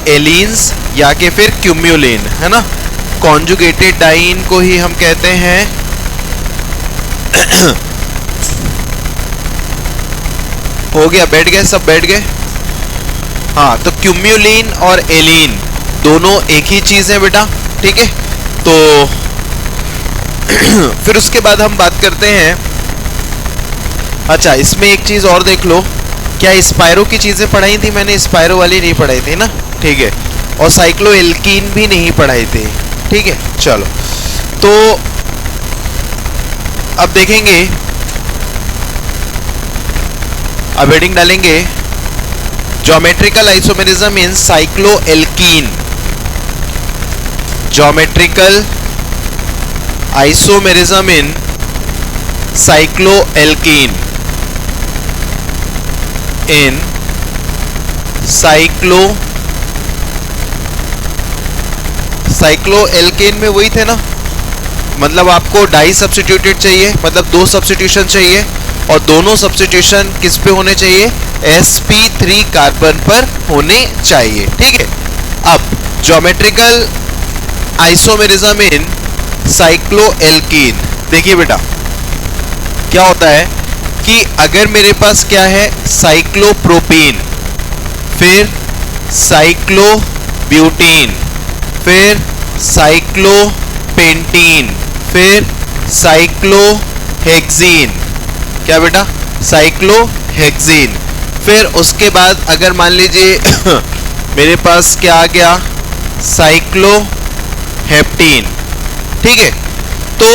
एलीन्स या कि फिर क्यूम्यूलिन, है ना। कॉन्जुगेटेड डाइन को ही हम कहते हैं हो गया, बैठ गए, सब बैठ गए। हाँ, तो क्यूम्यूलिन और एलीन दोनों एक ही चीज है बेटा, ठीक है। तो फिर उसके बाद हम बात करते हैं, अच्छा इसमें एक चीज और देख लो, क्या स्पायरो की चीजें पढ़ाई थी मैंने? स्पायरो वाली नहीं पढ़ाई थी ना, ठीक है। और साइक्लोएल्कीन भी नहीं पढ़ाई थी, ठीक है। चलो, तो अब देखेंगे, अब हेडिंग डालेंगे geometrical isomerism in cycloalkene. Geometrical isomerism in cycloalkene, in cycloalkane में वही थे ना, मतलब आपको डाई सब्स्टिट्यूटेड चाहिए, मतलब 2 सब्स्टिट्यूशन चाहिए, और दोनों सब्स्टिट्यूशन किस पे होने चाहिए? sp3 कार्बन पर होने चाहिए, ठीक है। अब ज्योमेट्रिकल आइसोमेरिज्म इन साइक्लोएल्कीन, देखिए बेटा क्या होता है कि अगर मेरे पास क्या है, साइक्लोप्रोपीन, फिर साइक्लोब्यूटीन, फिर साइक्लोपेंटीन, फिर साइक्लोहेक्सीन, क्या बेटा? साइक्लोहेक्सीन। फिर उसके बाद अगर मान लीजिए मेरे पास क्या आ गया, साइक्लोहेप्टीन, ठीक है। तो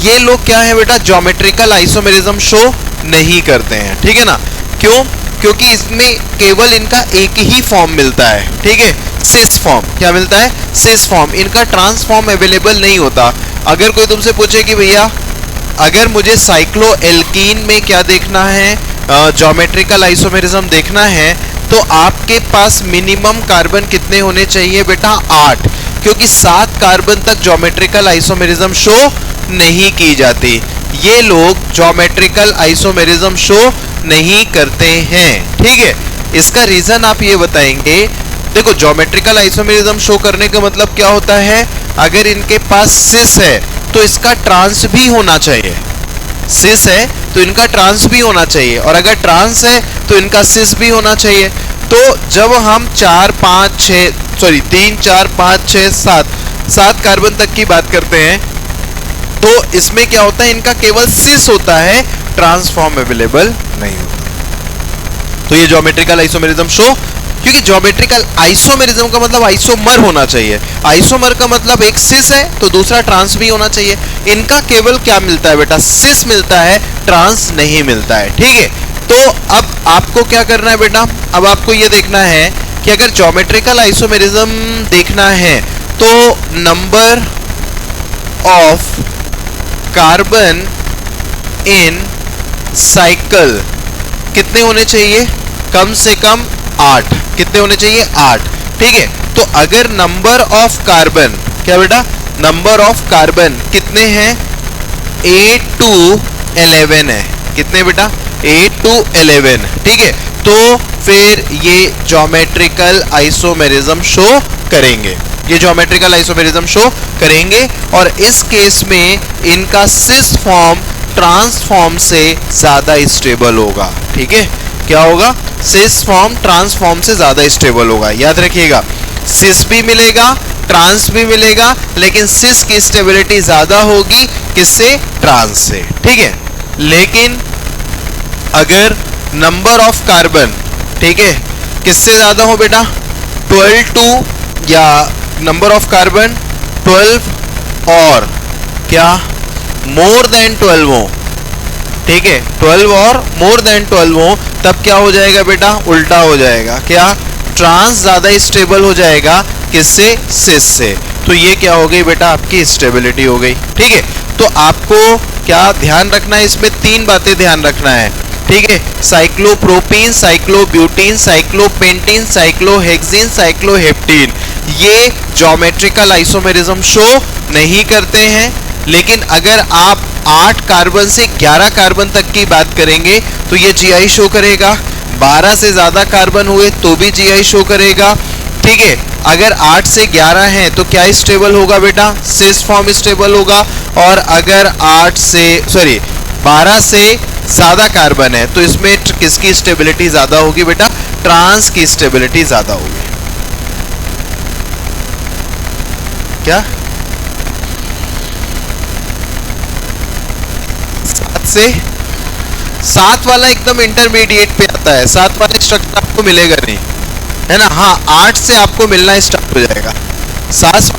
ये लोग क्या है बेटा, ज्योमेट्रिकल आइसोमेरिज्म शो नहीं करते हैं, ठीक है ना। क्यों? क्योंकि इसमें केवल इनका एक ही फॉर्म मिलता है, ठीक है, सिस फॉर्म। क्या मिलता है? Cis form. इनका ट्रांसफॉर्म अवेलेबल नहीं होता। अगर कोई तुमसे पूछे कि भैया अगर मुझे साइक्लोएल्कीन में क्या देखना है, ज्योमेट्रिकल आइसोमेरिज्म देखना है, तो आपके पास मिनिमम कार्बन कितने होने चाहिए बेटा? 8, क्योंकि 7 कार्बन तक ज्योमेट्रिकल आइसोमेरिज्म शो नहीं की जाती। ये लोग ज्योमेट्रिकल आइसोमेरिज्म शो नहीं करते हैं, ठीक है। इसका रीजन आप ये बताएंगे। देखो, ज्योमेट्रिकल आइसोमेरिज्म शो करने का मतलब क्या होता है, अगर इनके पास सिस है तो इसका ट्रांस भी होना चाहिए। सिस है तो इनका ट्रांस भी होना चाहिए, और अगर ट्रांस है तो इनका सिस भी होना चाहिए। तो जब हम 3, 4, 5, 6, 7 कार्बन तक की बात करते हैं, तो इसमें क्या होता है, इनका केवल सिस होता है, ट्रांसफॉर्म अवेलेबल नहीं होता। तो ये ज्योमेट्रिकल आइसोमेरिज्म शो, क्योंकि ज्योमेट्रिकल आइसोमेरिज्म का मतलब आइसोमर होना चाहिए। आइसोमर का मतलब एक सिस है तो दूसरा ट्रांस भी होना चाहिए। इनका केवल क्या मिलता है बेटा? सिस मिलता है, ट्रांस नहीं मिलता है, ठीक है। तो अब आपको क्या करना है बेटा? अब आपको ये देखना है कि अगर ज्योमेट्रिकल आइसोमेरिज्म देखना है तो number of carbon in cycle कितने होने चाहिए? कम से कम 8। कितने होने चाहिए? 8, ठीक है। तो अगर नंबर ऑफ कार्बन, क्या बेटा? नंबर ऑफ कार्बन कितने हैं? 8 to 11 है। कितने बेटा? 8 to 11, ठीक है। तो फिर ये ज्योमेट्रिकल आइसोमेरिज्म शो करेंगे, ये ज्योमेट्रिकल आइसोमेरिज्म शो करेंगे। और इस केस में इनका सिस फॉर्म ट्रांसफॉर्म से ज्यादा स्टेबल होगा, ठीक है। क्या होगा? सिस फॉर्म ट्रांसफॉर्म से ज्यादा स्टेबल होगा। याद रखिएगा, सिस भी मिलेगा, ट्रांस भी मिलेगा, लेकिन सिस की स्टेबिलिटी ज्यादा होगी किससे? ट्रांस से, ठीक है। लेकिन अगर नंबर ऑफ कार्बन, ठीक है, किससे ज्यादा हो बेटा? 12 to, या नंबर ऑफ कार्बन 12 और क्या मोर देन 12 हो, ठीक है, 12 और मोर देन 12 हो, तब क्या हो जाएगा बेटा? उल्टा हो जाएगा। क्या? ट्रांस ज्यादा स्टेबल हो जाएगा किससे? सिस से। तो ये क्या हो गई बेटा? आपकी स्टेबिलिटी हो गई, ठीक है। तो आपको क्या ध्यान रखना है? इसमें 3 बातें ध्यान रखना है, ठीक है। साइक्लोप्रोपीन, साइक्लोब्यूटीन, साइक्लोपेंटीन, साइक्लोहेक्सीन, साइक्लोहेप्टीन, ये ज्योमेट्रिकल आइसोमेरिज्म शो नहीं करते हैं। लेकिन अगर आप 8 कार्बन से 11 कार्बन तक की बात करेंगे तो ये जीआई शो करेगा। 12 से ज्यादा कार्बन हुए तो भी जीआई शो करेगा, ठीक है। अगर 8 से 11 है तो क्या स्टेबल होगा बेटा, सिस फॉर्म स्टेबल होगा। और अगर 12 से ज्यादा कार्बन है तो इसमें किसकी स्टेबिलिटी ज्यादा होगी बेटा, ट्रांस की स्टेबिलिटी ज्यादा होगी। क्या 7 वाला एकदम इंटरमीडिएट पे आता है, 7 वाला स्ट्रक्चर आपको मिलेगा नहीं, है ना। हाँ 8 से आपको मिलना स्टार्ट हो जाएगा। 7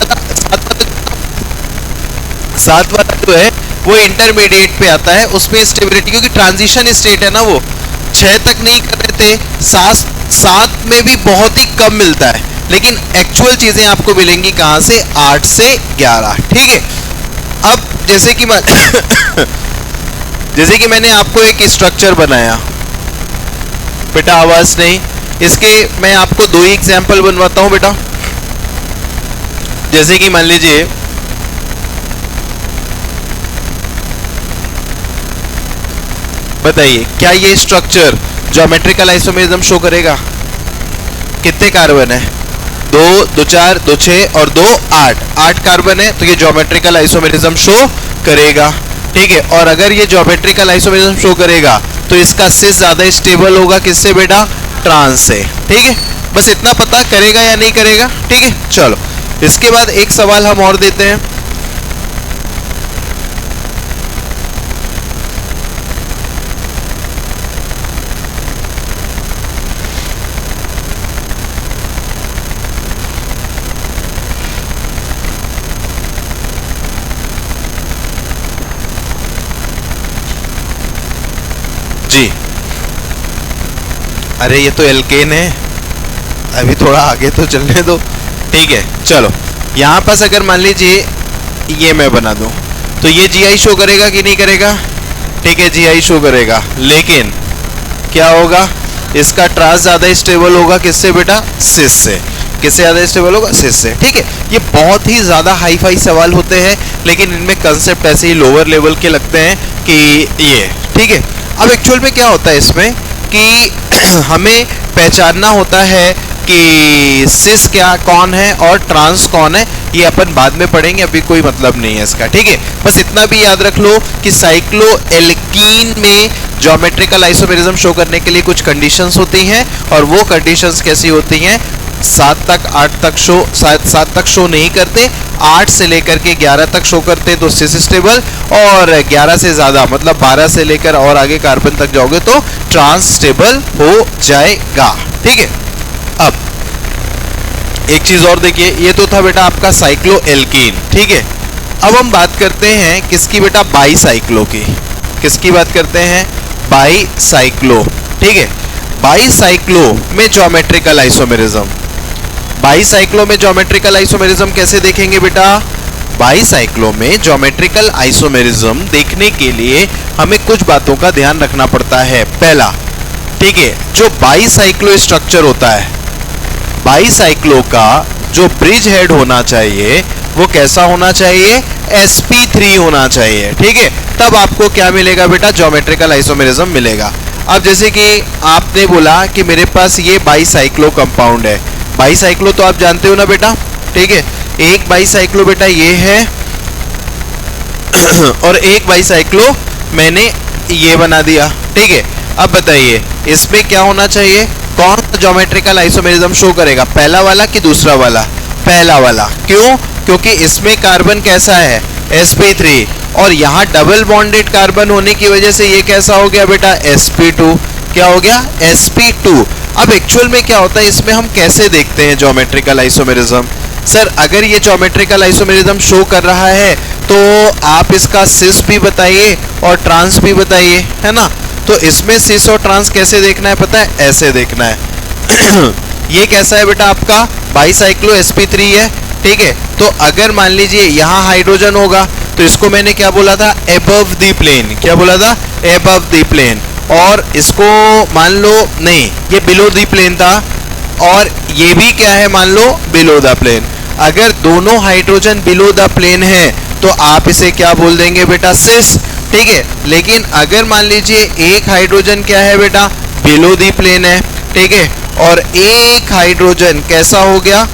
वाला जो है वो इंटरमीडिएट पे आता है, उसमें स्टेबिलिटी, क्योंकि ट्रांजिशन स्टेट है ना, वो 6 तक नहीं कर रहे थे, 7 में भी बहुत ही कम मिलता है, लेकिन एक्चुअल चीजें आपको मिलेंगी कहां से, 8 से 11, ठीक है। अब जैसे कि मैंने आपको एक स्ट्रक्चर बनाया बेटा, आवाज नहीं, इसके मैं आपको 2 ही एग्जाम्पल बनवाता हूं बेटा। जैसे कि मान लीजिए बताइए क्या ये स्ट्रक्चर ज्योमेट्रिकल आइसोमेरिज्म शो करेगा? कितने कार्बन है, 2 2 4 2 6 और 2 8 कार्बन है, तो ये ज्योमेट्रिकल आइसोमेरिज्म शो करेगा, ठीक है। और अगर ये ज्योमेट्रिकल आइसोमेरिज्म शो करेगा तो इसका सिस ज्यादा स्टेबल होगा किससे बेटा, ट्रांस से, ठीक है। बस इतना पता करेगा या नहीं करेगा, ठीक है। चलो इसके बाद एक सवाल हम और देते हैं। जी अरे ये तो एल्केन है, अभी थोड़ा आगे तो चलने दो, ठीक है। चलो यहाँ पास अगर मान लीजिए ये मैं बना दूं तो ये जीआई शो करेगा कि नहीं करेगा, ठीक है, जीआई शो करेगा, लेकिन क्या होगा, इसका ट्रांस ज्यादा स्टेबल होगा किससे बेटा, सिस से। किससे ज्यादा स्टेबल होगा, सिस से, ठीक है। ये बहुत ही ज्यादा हाई फाई सवाल होते हैं, लेकिन इनमें कंसेप्ट ऐसे ही लोअर लेवल के लगते हैं कि ये, ठीक है। अब एक्चुअल में क्या होता है इसमें कि हमें पहचानना होता है कि सिस क्या कौन है और ट्रांस कौन है, ये अपन बाद में पढ़ेंगे, अभी कोई मतलब नहीं है इसका, ठीक है। बस इतना भी याद रख लो कि साइक्लोएल्कीन में ज्योमेट्रिकल आइसोमेरिज्म शो करने के लिए कुछ कंडीशंस होती हैं, और वो कंडीशंस कैसी होती हैं, 7 तक शो नहीं करते, 8 से लेकर के 11 तक शो करते तो सिस स्टेबल, और 11 से ज्यादा मतलब 12 से लेकर और आगे कार्बन तक जाओगे तो ट्रांस स्टेबल हो जाएगा, ठीक है। अब एक चीज और देखिए, ये तो था बेटा आपका साइक्लोएल्कीन, ठीक है। अब हम बात करते हैं किसकी बेटा, बाईसाइक्लो की। किसकी बात करते हैं, बाईसाइक्लो, ठीक है। बाईसाइक्लो में ज्योमेट्रिकल आइसोमेरिज्म, बाईसाइक्लो में ज्योमेट्रिकल आइसोमेरिज्म कैसे देखेंगे बेटा, बाईसाइक्लो में ज्योमेट्रिकल आइसोमेरिज्म देखने के लिए हमें कुछ बातों का ध्यान रखना पड़ता है। पहला, ठीक है, जो बाईसाइक्लो स्ट्रक्चर होता है, बाईसाइक्लो का जो ब्रिज हेड होना चाहिए वो कैसा होना चाहिए, sp3 होना चाहिए, ठीक है। तब आपको क्या मिलेगा बेटा, ज्योमेट्रिकल आइसोमेरिज्म मिलेगा। अब जैसे कि आपने बोला कि मेरे पास ये बाईसाइक्लो कंपाउंड है, बाईसाइक्लो तो आप जानते हो ना बेटा, ठीक है। एक बाईसाइक्लो बेटा ये है और एक बाईसाइक्लो मैंने ये बना दिया, ठीक है। अब बताइए इसमें क्या होना चाहिए, कौन सा ज्योमेट्रिकल आइसोमेरिज्म शो करेगा, पहला वाला कि दूसरा वाला, पहला वाला। क्यों, क्योंकि इसमें कार्बन कैसा है, sp3, और यहाँ डबल बॉन्डेड कार्बन होने की वजह से ये कैसा हो गया बेटा, sp2। क्या हो गया, sp2। अब एक्चुअल में क्या होता है, इसमें हम कैसे देखते हैं ज्योमेट्रिकल आइसोमेरिज्म, सर अगर ये ज्योमेट्रिकल आइसोमेरिज्म शो कर रहा है तो आप इसका सिस भी बताइए और ट्रांस भी बताइए, है ना। तो इसमें सिस और ट्रांस कैसे देखना है पता है, ऐसे देखना है ये कैसा है बेटा आपका बाईसाइक्लो sp3 है, ठीक है। तो अगर मान लीजिए यहाँ हाइड्रोजन होगा तो इसको मैंने क्या बोला था, एबव द प्लेन, क्या बोला था, एबव द प्लेन। और इसको मान लो नहीं, ये बिलो द प्लेन था, और ये भी क्या है मान लो बिलो द प्लेन। अगर दोनों हाइड्रोजन बिलो द प्लेन है तो आप इसे क्या बोल देंगे बेटा, सिस, ठीक है। लेकिन अगर मान लीजिए एक हाइड्रोजन क्या है बेटा, बिलो द प्लेन है, ठीक है, और एक हाइड्रोजन कैसा हो गया,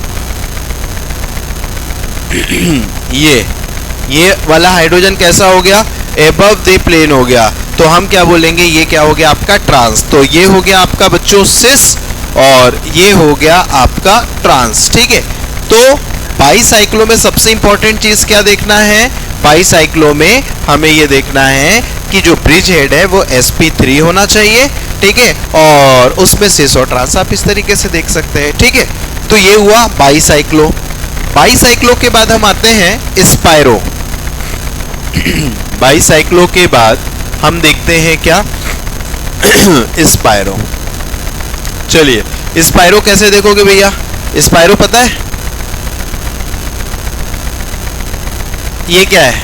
ये वाला हाइड्रोजन कैसा हो गया, एबव द प्लेन हो गया। तो हम क्या बोलेंगे, ये क्या हो गया आपका ट्रांस। तो ये हो गया आपका बच्चों सिस और ये हो गया आपका ट्रांस। ठीक है, तो बाईसाइक्लो में सबसे इंपॉर्टेंट चीज क्या देखना है, बाईसाइक्लो में हमें ये देखना है कि जो ब्रिज हेड है वो sp3 होना चाहिए। ठीक है, और उसमें सिस और ट्रांस आप इस तरीके से देख सकते हैं। ठीक है, तो ये हुआ बाईसाइक्लो। बाईसाइक्लो के बाद हम आते हैं स्पायरो। बाईसाइक्लो के बाद हम देखते हैं क्या, स्पायरो। चलिए स्पायरो कैसे देखोगे भैया, स्पायरो पता है ये क्या है,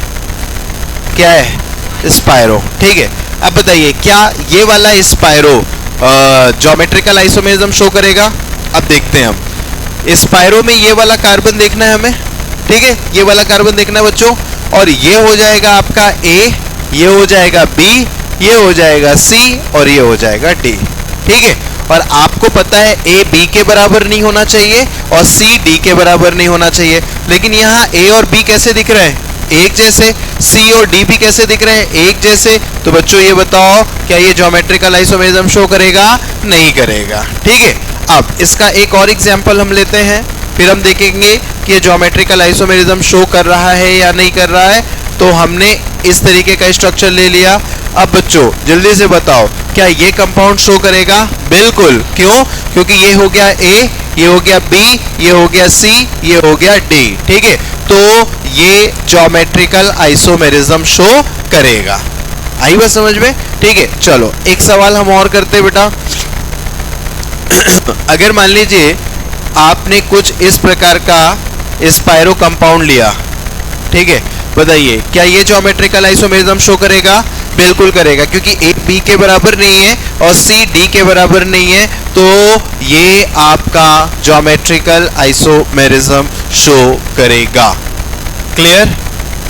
क्या है स्पायरो। ठीक है, अब बताइए क्या ये वाला स्पायरो ज्योमेट्रिकल आइसोमेरिज्म शो करेगा। अब देखते हैं हम स्पायरो में ये वाला कार्बन देखना है हमें। ठीक है, ये वाला कार्बन देखना है बच्चों, और ये हो जाएगा आपका A, ये हो जाएगा B, ये हो जाएगा C और ये हो जाएगा D। ठीक है, और आपको पता है A B के बराबर नहीं होना चाहिए और C D के बराबर नहीं होना चाहिए, लेकिन यहाँ A और B कैसे दिख रहे हैं, एक जैसे, C और D भी कैसे दिख रहे हैं, एक जैसे। तो बच्चों ये बताओ क्या ये ज्योमेट्रिकल आइसोमेरिज्म शो करेगा, नहीं करेगा। ठीक है, अब इसका एक और एग्जांपल हम लेते हैं, फिर हम देखेंगे कि ये ज्योमेट्रिकल आइसोमेरिज्म शो कर रहा है या नहीं कर रहा है। तो हमने इस तरीके का स्ट्रक्चर ले लिया। अब बच्चों जल्दी से बताओ क्या ये कंपाउंड शो करेगा, बिल्कुल। क्यों, क्योंकि ये हो गया A, ये हो गया B, ये हो गया C, ये हो गया D। ठीक है, तो ये ज्योमेट्रिकल आइसोमेरिज्म शो करेगा। आई बात समझ में। ठीक है, चलो एक सवाल हम और करते हैं बेटा। अगर मान लीजिए आपने कुछ इस प्रकार का स्पायरो कंपाउंड लिया, ठीक है, बताइए क्या ये ज्योमेट्रिकल आइसोमेरिज्म शो करेगा, बिल्कुल करेगा, क्योंकि A B के बराबर नहीं है और C D के बराबर नहीं है, तो ये आपका ज्योमेट्रिकल आइसोमेरिज्म शो करेगा। Clear,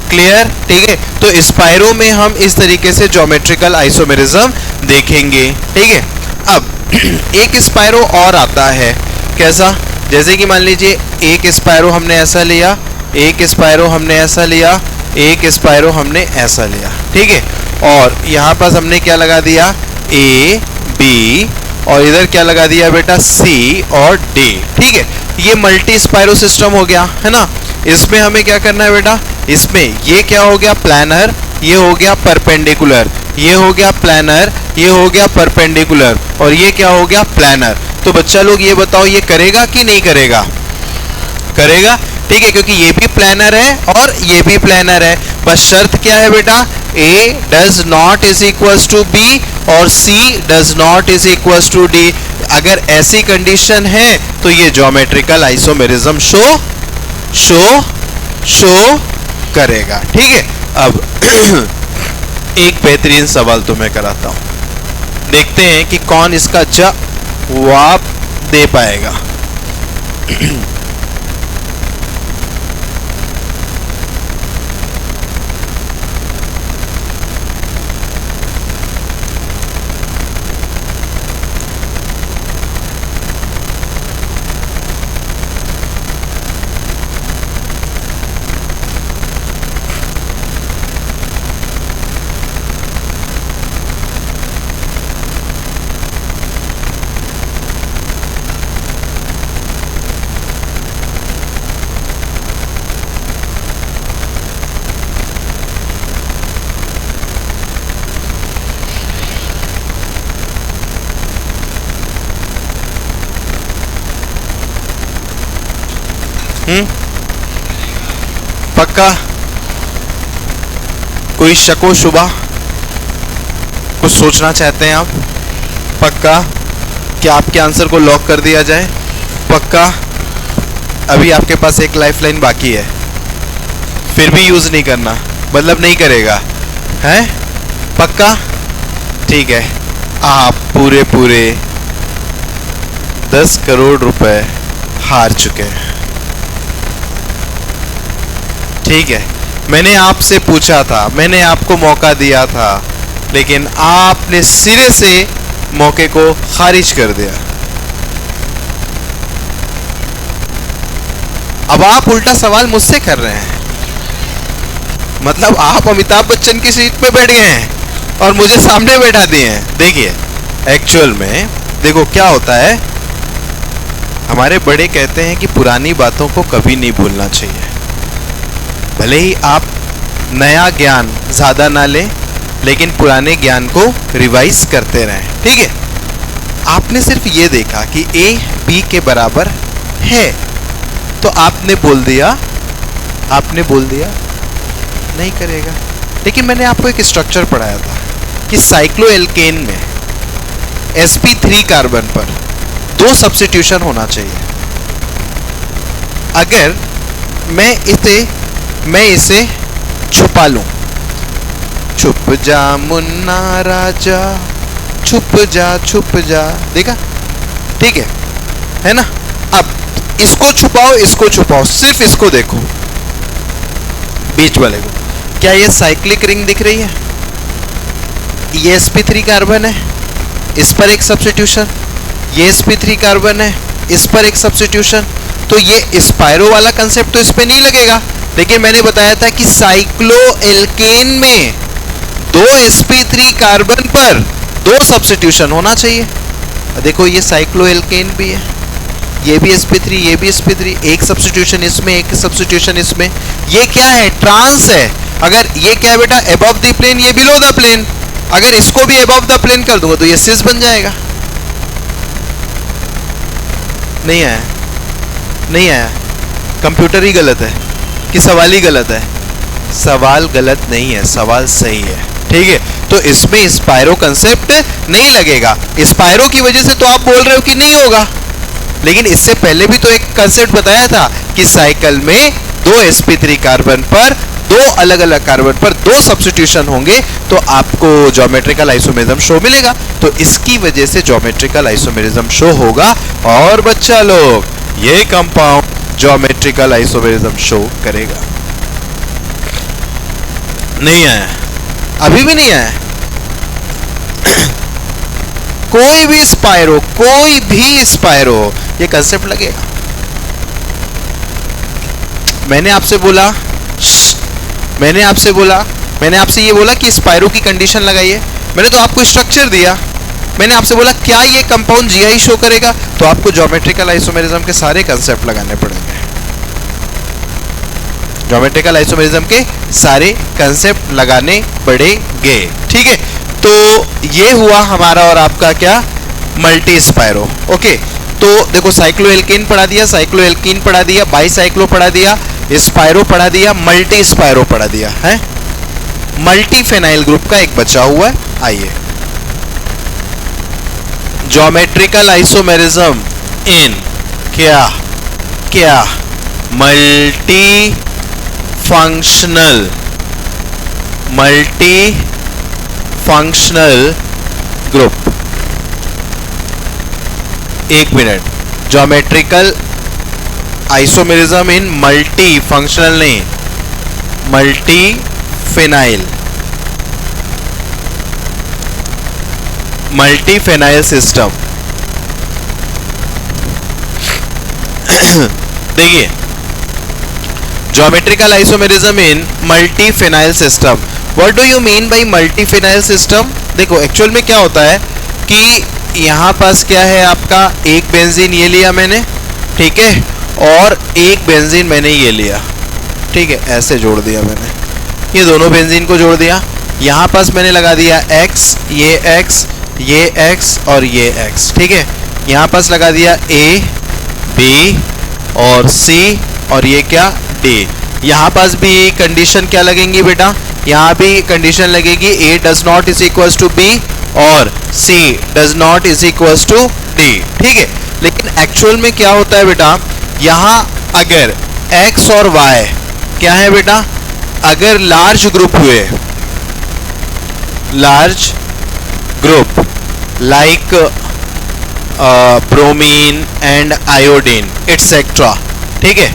clear. ठीक है, तो स्पायरो में हम इस तरीके से ज्योमेट्रिकल आइसोमेरिज्म देखेंगे। ठीक है, अब एक स्पायरो और आता है, कैसा, जैसे कि मान लीजिए एक स्पायरो हमने ऐसा लिया, एक स्पायरो हमने ऐसा लिया, एक स्पायरो हमने ऐसा लिया। ठीक है, और यहाँ पास हमने क्या लगा दिया, A B, और इधर क्या लगा दिया बेटा, C और D। ठीक है, ये मल्टी स्पायरो सिस्टम हो गया है ना। इसमें हमें क्या करना है बेटा, इसमें ये क्या हो गया प्लानर, ये हो गया परपेंडिकुलर, ये हो गया प्लानर, ये हो गया परपेंडिकुलर, और ये क्या हो गया प्लानर। तो बच्चा लोग ये बताओ ये करेगा कि नहीं करेगा, करेगा। ठीक है, क्योंकि ये भी प्लानर है और ये भी प्लानर है। बस शर्त क्या है बेटा, A does not is equals to B और C does not is equals to D। अगर ऐसी कंडीशन है तो ये ज्योमेट्रिकल आइसोमेरिज्म शो करेगा। ठीक है, अब एक बेहतरीन सवाल तुम्हें कराता हूं, देखते हैं कि कौन इसका जवाब दे पाएगा। पक्का, कोई शको शुबा, कुछ सोचना चाहते हैं आप, पक्का, क्या आपके आंसर को लॉक कर दिया जाए, पक्का। अभी आपके पास एक लाइफलाइन बाकी है, फिर भी यूज नहीं करना, मतलब नहीं करेगा, है पक्का। ठीक है, आप पूरे 10 करोड़ रुपए हार चुके हैं। ठीक है, मैंने आपसे पूछा था, मैंने आपको मौका दिया था, लेकिन आपने सिरे से मौके को खारिज कर दिया। अब आप उल्टा सवाल मुझसे कर रहे हैं, मतलब आप अमिताभ बच्चन की सीट पे बैठ गए हैं और मुझे सामने बैठा दिए हैं। देखिए एक्चुअल में देखो क्या होता है, हमारे बड़े कहते हैं कि पुरानी बातों को कभी नहीं भूलना चाहिए। भले ही आप नया ज्ञान ज़्यादा ना लें, लेकिन पुराने ज्ञान को रिवाइज करते रहें। ठीक है, आपने सिर्फ ये देखा कि ए बी के बराबर है तो आपने बोल दिया नहीं करेगा। लेकिन मैंने आपको एक स्ट्रक्चर पढ़ाया था कि साइक्लोएल्केन में sp3 कार्बन पर 2 सब्स्टिट्यूशन होना चाहिए। अगर मैं इसे छुपा लूं, छुप जा मुन्ना राजा, छुप जा, देखा? ठीक है ना? अब इसको छुपाओ, सिर्फ इसको देखो, बीच वाले को। क्या ये साइक्लिक रिंग दिख रही है? ये sp3 कार्बन है, इस पर एक सब्स्टिट्यूशन, ये sp3 कार्बन है, इस पर एक सब्स्टिट्यूशन। तो ये स्पायरो वाला कंसेप्ट तो इस पे नहीं लगेगा। लेकिन मैंने बताया था कि साइक्लोएल्केन में 2 sp3 कार्बन पर 2 सब्स्टिट्यूशन होना चाहिए। देखो ये साइक्लोएल्केन भी है, ये भी sp3, ये भी sp3, एक सब्स्टिट्यूशन इसमें, एक सब्स्टिट्यूशन इसमें। ये क्या है? ट्रांस है। अगर ये क्या है बेटा? अबव द प्लेन, ये बिलो द प्लेन। अगर इसको भी अबव द प्लेन कर दूंगा तो ये सिस बन जाएगा। नहीं आया, कंप्यूटर ही गलत है कि सवाल ही गलत है? सवाल गलत नहीं है, सवाल सही है। ठीक है, तो इसमें स्पायरो कंसेप्ट नहीं लगेगा। स्पायरो की वजह से तो आप बोल रहे हो कि नहीं होगा, लेकिन इससे पहले भी तो एक कंसेप्ट बताया था कि साइकिल में 2 sp3 कार्बन पर 2 अलग अलग कार्बन पर 2 सब्स्टिट्यूशन होंगे तो आपको ज्योमेट्रिकल आइसोमेरिज्म शो मिलेगा। तो इसकी वजह से ज्योमेट्रिकल आइसोमेरिज्म शो होगा। और बच्चा लोग, ये कंपाउंड ज्योमेट्रिकल आइसोमेरिज्म शो करेगा। नहीं आया, अभी भी नहीं आया। कोई भी स्पायरो ये कंसेप्ट लगेगा। मैंने आपसे ये बोला कि स्पायरो की कंडीशन लगाइए। मैंने तो आपको स्ट्रक्चर दिया। मैंने आपसे बोला क्या ये कंपाउंड जीआई शो करेगा, तो आपको ज्योमेट्रिकल आइसोमेरिज्म के सारे कंसेप्ट लगाने पड़ेंगे। ज्योमेट्रिकल आइसोमेरिज्म के सारे कंसेप्ट लगाने पड़ेंगे। ठीक है, तो ये हुआ हमारा और आपका क्या? मल्टी स्पायरो। ओके, तो देखो साइक्लोएल्केन पढ़ा दिया, बाईसाइक्लो पढ़ा दिया, स्पायरो पढ़ा दिया, मल्टी स्पायरो पढ़ा दिया है। मल्टी फेनाइल ग्रुप का एक बचा हुआ है। आइए, ज्योमेट्रिकल आइसोमेरिज्म इन क्या मल्टी फंक्शनल ग्रुप। एक minute, geometrical isomerism in multi functional नहीं, मल्टी फेनाइल सिस्टम। देखिए, geometrical isomerism in multi phenyl system. What do you mean by multi phenyl system? देखो एक्चुअल में क्या होता है कि यहाँ पास क्या है आपका, एक बेंजीन ये लिया मैंने, ठीक है, और एक बेंजीन मैंने ये लिया, ठीक है, ऐसे जोड़ दिया मैंने, ये दोनों बेंजीन को जोड़ दिया। यहाँ पास मैंने लगा दिया X, ये X और ये X, ठीक है। यहाँ पास लगा दिया A, B और C और ये क्या D। यहाँ पास भी कंडीशन क्या लगेंगी बेटा? यहाँ भी कंडीशन लगेगी A does not is equals to B और C does not is equals to D, ठीक है। लेकिन एक्चुअल में क्या होता है बेटा, यहाँ अगर X और Y क्या है बेटा, अगर लार्ज ग्रुप हुए, large group like bromine and iodine etcetera, ठीक है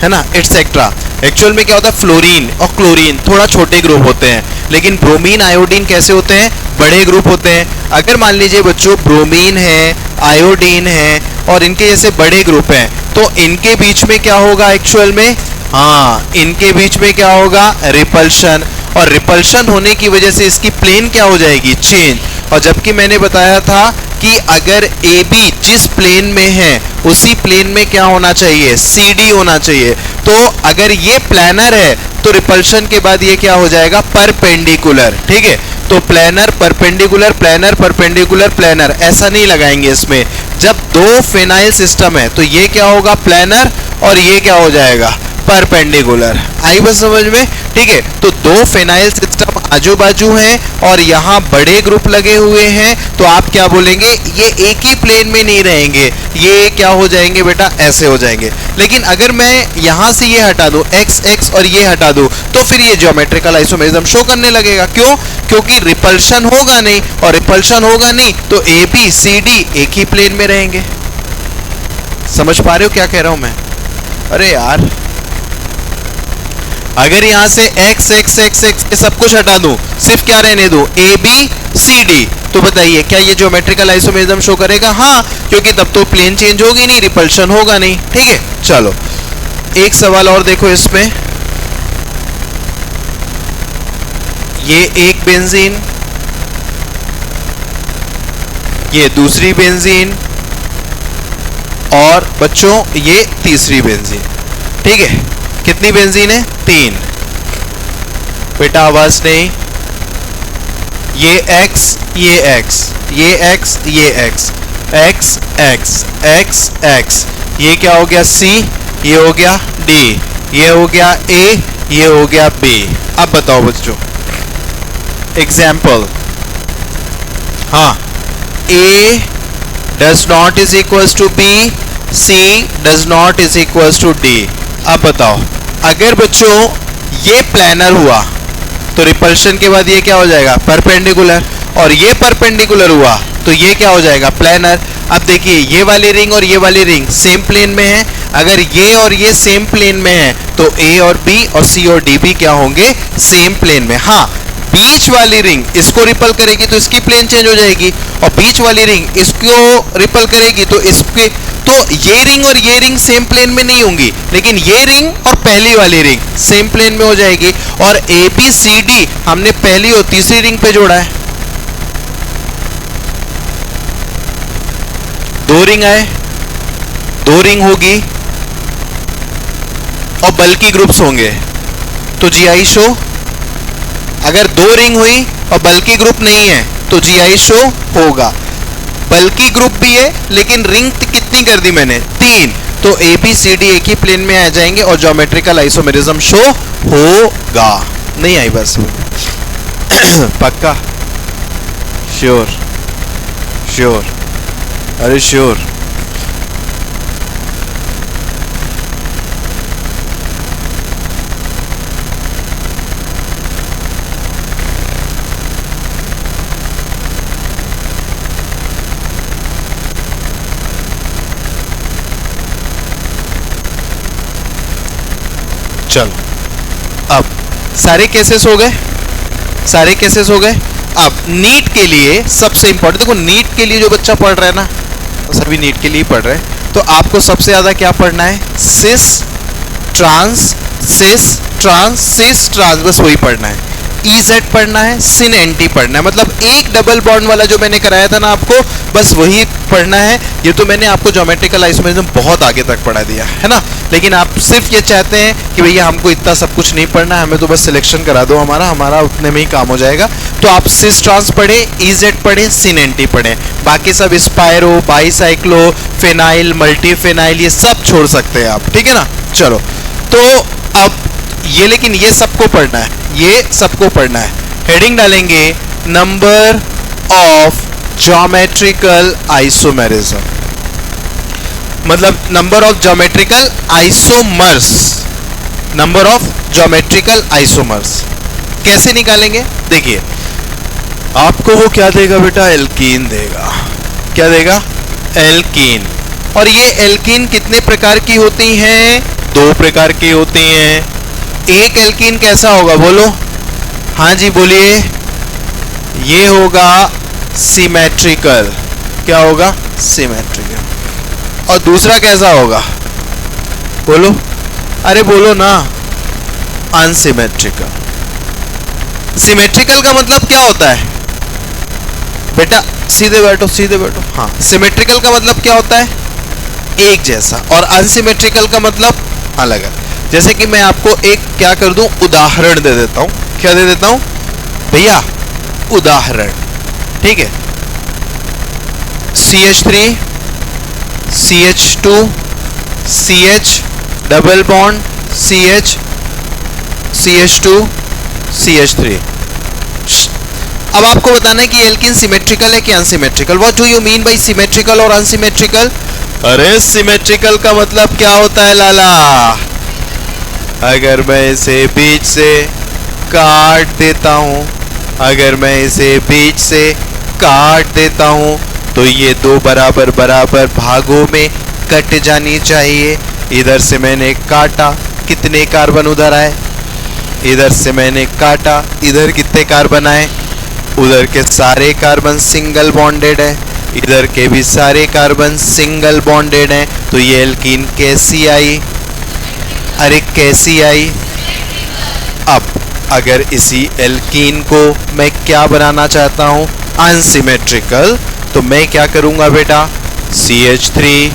ना, एटसेट्रा। एक्चुअल में क्या होता है, फ्लोरीन और क्लोरीन थोड़ा छोटे ग्रुप होते हैं, लेकिन ब्रोमीन आयोडीन कैसे होते हैं, बड़े ग्रुप होते हैं। अगर मान लीजिए बच्चों ब्रोमीन है, आयोडीन है और इनके जैसे बड़े ग्रुप हैं, तो इनके बीच में क्या होगा एक्चुअल में? हाँ, इनके बीच में क्या होगा? रिपल्शन। और रिपल्शन होने की वजह से इसकी प्लेन क्या हो जाएगी? चेंज। और जबकि मैंने बताया था कि अगर ए बी जिस प्लेन में है उसी प्लेन में क्या होना चाहिए? सी डी होना चाहिए। तो अगर ये प्लानर है तो रिपल्शन के बाद ये क्या हो जाएगा? परपेंडिकुलर। ठीक है, तो planar perpendicular, planar perpendicular, planar, ऐसा नहीं लगाएंगे इसमें। जब दो फेनाइल सिस्टम है तो ये क्या होगा? प्लानर, और ये क्या हो जाएगा? परपेंडिकुलर। आई बस समझ में? ठीक है, तो दो फेनाइल सिस्टम आजू बाजू हैं और यहाँ बड़े ग्रुप लगे हुए हैं, तो आप क्या बोलेंगे? ये एक ही प्लेन में नहीं रहेंगे, ये क्या हो जाएंगे बेटा? ऐसे हो जाएंगे। लेकिन अगर मैं यहाँ से ये हटा दूं, एक्स एक्स, और ये हटा दूं, तो फिर ये ज्योमेट्रिकल आइसोमेरिज्म शो करने लगेगा। क्यों? क्योंकि रिपल्शन होगा नहीं, और रिपल्शन होगा नहीं तो ए बी सी डी एक ही प्लेन में रहेंगे। समझ पा रहे हो क्या कह रहा हूं मैं? अरे यार, अगर यहां से x x x x सब कुछ हटा दूं, सिर्फ क्या रहने दूं? ए बी सी डी, तो बताइए क्या ये ज्योमेट्रिकल आइसोमेरिज्म शो करेगा? हाँ, क्योंकि तब तो प्लेन चेंज होगी नहीं, रिपल्शन होगा नहीं। ठीक है, चलो एक सवाल और देखो इसमें। ये एक बेंजीन, ये दूसरी बेंजीन, और बच्चों ये तीसरी बेंजीन। ठीक है, कितनी बेंजीन है? 3। बेटा आवाज नहीं। ये x, ये x, ये x, ये x, x x x x, ये क्या हो गया? C, ये हो गया D, ये हो गया A, ये हो गया B। अब बताओ बच्चों, एग्जाम्पल। हाँ, A does not is equals to B, C does not is equals to D। अब बताओ, अगर बच्चों ये प्लानर हुआ तो रिपल्शन के बाद ये क्या हो जाएगा? परपेंडिकुलर, और ये परपेंडिकुलर हुआ तो ये क्या हो जाएगा? प्लानर। अब देखिए, ये वाली रिंग और ये वाली रिंग सेम प्लेन में है। अगर ये और ये सेम प्लेन में है तो A और B और C और D भी क्या होंगे? सेम प्लेन में। हाँ, बीच वाली रिंग इसको रिपल करेगी तो इसकी प्लेन चेंज हो जाएगी, और बीच वाली रिंग इसको रिपल करेगी तो इसके, तो ये रिंग और ये रिंग सेम प्लेन में नहीं होंगी, लेकिन ये रिंग और पहली वाली रिंग सेम प्लेन में हो जाएगी। और ए बी सी डी हमने पहली और तीसरी रिंग पे जोड़ा है। दो रिंग आए, दो रिंग होगी और बल्कि ग्रुप्स होंगे, तो जीआई शो। अगर दो रिंग हुई और बल्कि ग्रुप नहीं है तो जीआई शो होगा। बल्कि ग्रुप भी है लेकिन रिंग कितनी कर दी मैंने? 3, तो ए बी सी डी एक ही प्लेन में आ जाएंगे और ज्योमेट्रिकल आइसोमेरिज्म शो होगा। नहीं आई बस? पक्का? श्योर? श्योर? अरे श्योर? चलो, अब सारे केसेस हो गए, सारे केसेस हो गए। अब नीट के लिए सबसे इंपॉर्टेंट, देखो नीट के लिए जो बच्चा पढ़ रहा है ना, सभी नीट के लिए पढ़ रहे हैं, तो आपको सबसे ज्यादा क्या पढ़ना है? Cis trans, cis trans, cis trans, बस वही पढ़ना है। EZ पढ़ना है, सिन एंटी पढ़ना है, मतलब एक डबल बॉन्ड वाला जो मैंने कराया था ना आपको, बस वही पढ़ना है। ये तो मैंने आपको ज्योमेट्रिकल आइसोमेरिज्म बहुत आगे तक पढ़ा दिया है ना, लेकिन आप सिर्फ ये चाहते हैं कि भैया हमको इतना सब कुछ नहीं पढ़ना है, हमें तो बस सिलेक्शन करा दो, हमारा उतने में ही काम हो जाएगा। तो आप सिस ट्रांस पढ़े, EZ पढ़े, सिन एंटी पढ़े, बाकी सब स्पायरो, बाईसाइक्लो, फेनाइल, मल्टीफेनाइल, ये सब छोड़ सकते हैं आप। ठीक है ना? चलो, तो अब ये, लेकिन ये सबको पढ़ना है, ये सबको पढ़ना है। हेडिंग डालेंगे नंबर ऑफ ज्योमेट्रिकल आइसोमेरिज्म, मतलब number of geometrical isomers, number of geometrical isomers. कैसे निकालेंगे? देखिए, आपको वो क्या देगा बेटा? एल्कीन देगा। क्या देगा? एल्कीन। और ये एल्कीन कितने प्रकार की होती हैं? 2 प्रकार की होती हैं। एक एल्कीन कैसा होगा बोलो? हाँ जी बोलिए। ये होगा सिमेट्रिकल। क्या होगा? सिमेट्रिकल। और दूसरा कैसा होगा? बोलो, अरे बोलो ना, अनसिमेट्रिकल। सिमेट्रिकल का मतलब क्या होता है बेटा? सीधे बैठो, सीधे बैठो। हाँ, सिमेट्रिकल का मतलब क्या होता है? एक जैसा। और अनसिमेट्रिकल का मतलब अलग है। जैसे कि मैं आपको एक क्या कर दूं, उदाहरण दे देता हूं। क्या दे देता हूं भैया? उदाहरण। ठीक है, CH3 CH2 CH double bond CH CH2 CH3। अब आपको बताना है कि एल्कीन सिमेट्रिकल है कि unsymmetrical. What do you mean by symmetrical और अनसिमेट्रिकल? अरे सिमेट्रिकल का मतलब क्या होता है लाला? अगर मैं इसे बीच से काट देता हूं, अगर मैं इसे बीच से काट देता हूं तो ये दो बराबर बराबर भागों में कट जानी चाहिए। इधर से मैंने काटा, कितने कार्बन उधर आए? इधर से मैंने काटा, इधर कितने कार्बन आए? उधर के सारे कार्बन सिंगल बॉन्डेड है, इधर के भी सारे कार्बन सिंगल बॉन्डेड हैं। तो ये एल्कीन कैसी आई? अरे कैसी आई? अब अगर इसी एल्कीन को मैं क्या बनाना चाहता हूं? अनसिमेट्रिकल। तो मैं क्या करूंगा बेटा? CH3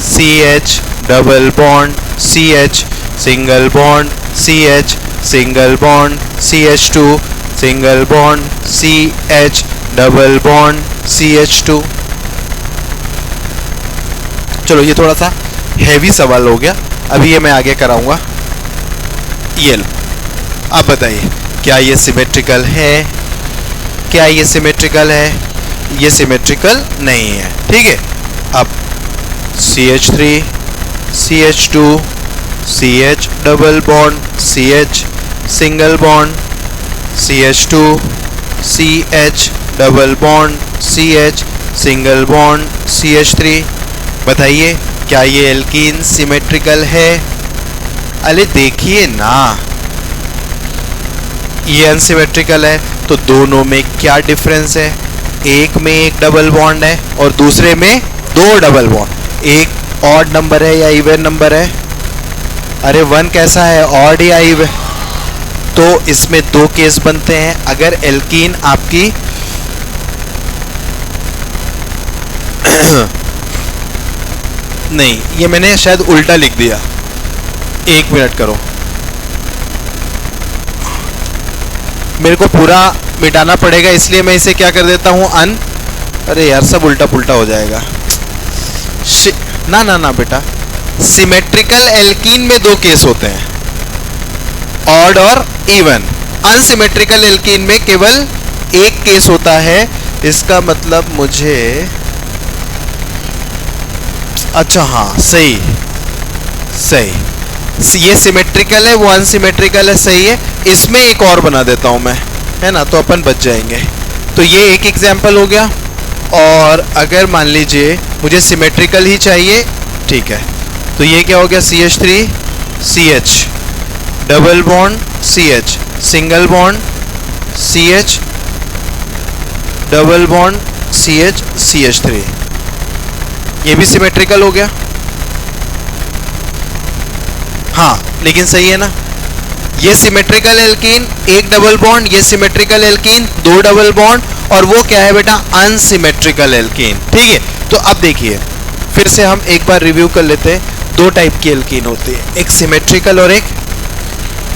CH double bond CH single bond CH single bond CH2 single bond CH double bond CH2। चलो ये थोड़ा सा हैवी सवाल हो गया, अभी ये मैं आगे कराऊंगा। ये लो, आप बताइए क्या ये सिमेट्रिकल है? क्या ये सिमेट्रिकल है? ये सिमेट्रिकल नहीं है। ठीक है, अब CH3 CH2 CH double bond CH single bond CH2 CH double bond CH single bond CH3। बताइए क्या ये एल्कीन सिमेट्रिकल है? अरे देखिए ना, ये अनसिमेट्रिकल है। तो दोनों में क्या डिफरेंस है? एक में एक डबल बॉन्ड है और दूसरे में दो डबल बॉन्ड। एक ऑड नंबर है या इवन नंबर है? अरे वन कैसा है, ऑड या इवन? तो इसमें दो केस बनते हैं। अगर एल्कीन आपकी नहीं, ये मैंने शायद उल्टा लिख दिया, एक मिनट करो, मेरे को पूरा मिटाना पड़ेगा, इसलिए मैं इसे क्या कर देता हूं, अन। अरे यार सब उल्टा पुल्टा हो जाएगा। ना ना ना बेटा, सिमेट्रिकल एल्कीन में दो केस होते हैं, ऑड और इवन। अनसिमेट्रिकल एल्कीन में केवल एक केस होता है। इसका मतलब मुझे, अच्छा हाँ सही सही, ये सिमेट्रिकल है, वो अनसिमेट्रिकल है, सही है। इसमें एक और बना देता हूं मैं, है ना, तो अपन बच जाएंगे। तो ये एक एग्जाम्पल हो गया। और अगर मान लीजिए मुझे सिमेट्रिकल ही चाहिए, ठीक है, तो ये क्या हो गया? CH3 CH double bond CH single bond CH double bond CH CH3। ये भी सिमेट्रिकल हो गया। हाँ लेकिन सही है ना, ये सिमेट्रिकल एल्कीन एक डबल बॉन्ड, ये सिमेट्रिकल एल्कीन दो डबल बॉन्ड, और वो क्या है बेटा? Unsymmetrical alkene. ठीक है, तो अब देखिए फिर से हम एक बार रिव्यू कर लेते हैं। दो टाइप की एल्कीन होती है, एक सिमेट्रिकल और एक,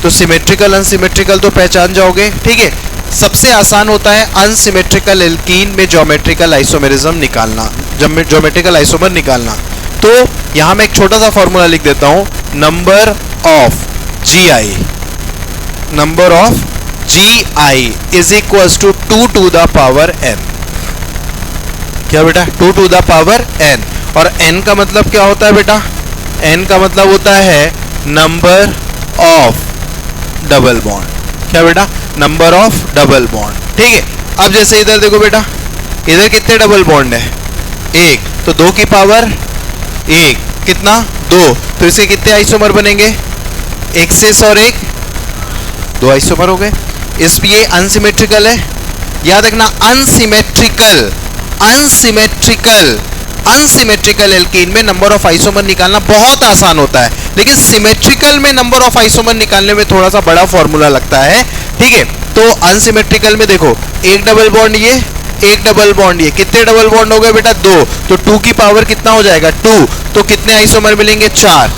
तो सिमेट्रिकल अनसिमेट्रिकल तो पहचान जाओगे। ठीक है, सबसे आसान होता है अनसिमेट्रिकल एल्कीन में ज्योमेट्रिकल आइसोमेरिज्म निकालना, ज्योमेट्रिकल आइसोमर निकालना। तो यहां मैं एक छोटा सा फॉर्मूला लिख देता हूं, number of GI, number of GI is equals to 2 to the power n। क्या बेटा? 2 to the power n। और n का मतलब क्या होता है बेटा? n का मतलब होता है नंबर ऑफ डबल बॉन्ड। क्या बेटा? Number of double bond. ठीक है, अब जैसे इधर देखो बेटा, इधर कितने डबल बॉन्ड है? एक, तो 2 की पावर एक, कितना? 2। तो इसके कितने आइसोमर बनेंगे? एक सिस और एक, 2 आइसोमर हो गए। इसलिए अनसिमेट्रिकल है, याद रखना। अनसिमेट्रिकल अनसिमेट्रिकल अनसिमेट्रिकल एल्कीन में नंबर ऑफ आइसोमर निकालना बहुत आसान होता है। लेकिन सिमेट्रिकल में नंबर ऑफ आइसोमर निकालने में थोड़ा सा बड़ा फॉर्मूला लगता है, ठीक है। तो अनसिमेट्रिकल में देखो, एक डबल बॉन्ड ये, एक डबल बॉन्ड ये, कितने डबल बॉन्ड हो गए बेटा? 2। तो 2 की पावर कितना हो जाएगा? 2। तो कितने आइसोमर मिलेंगे? 4।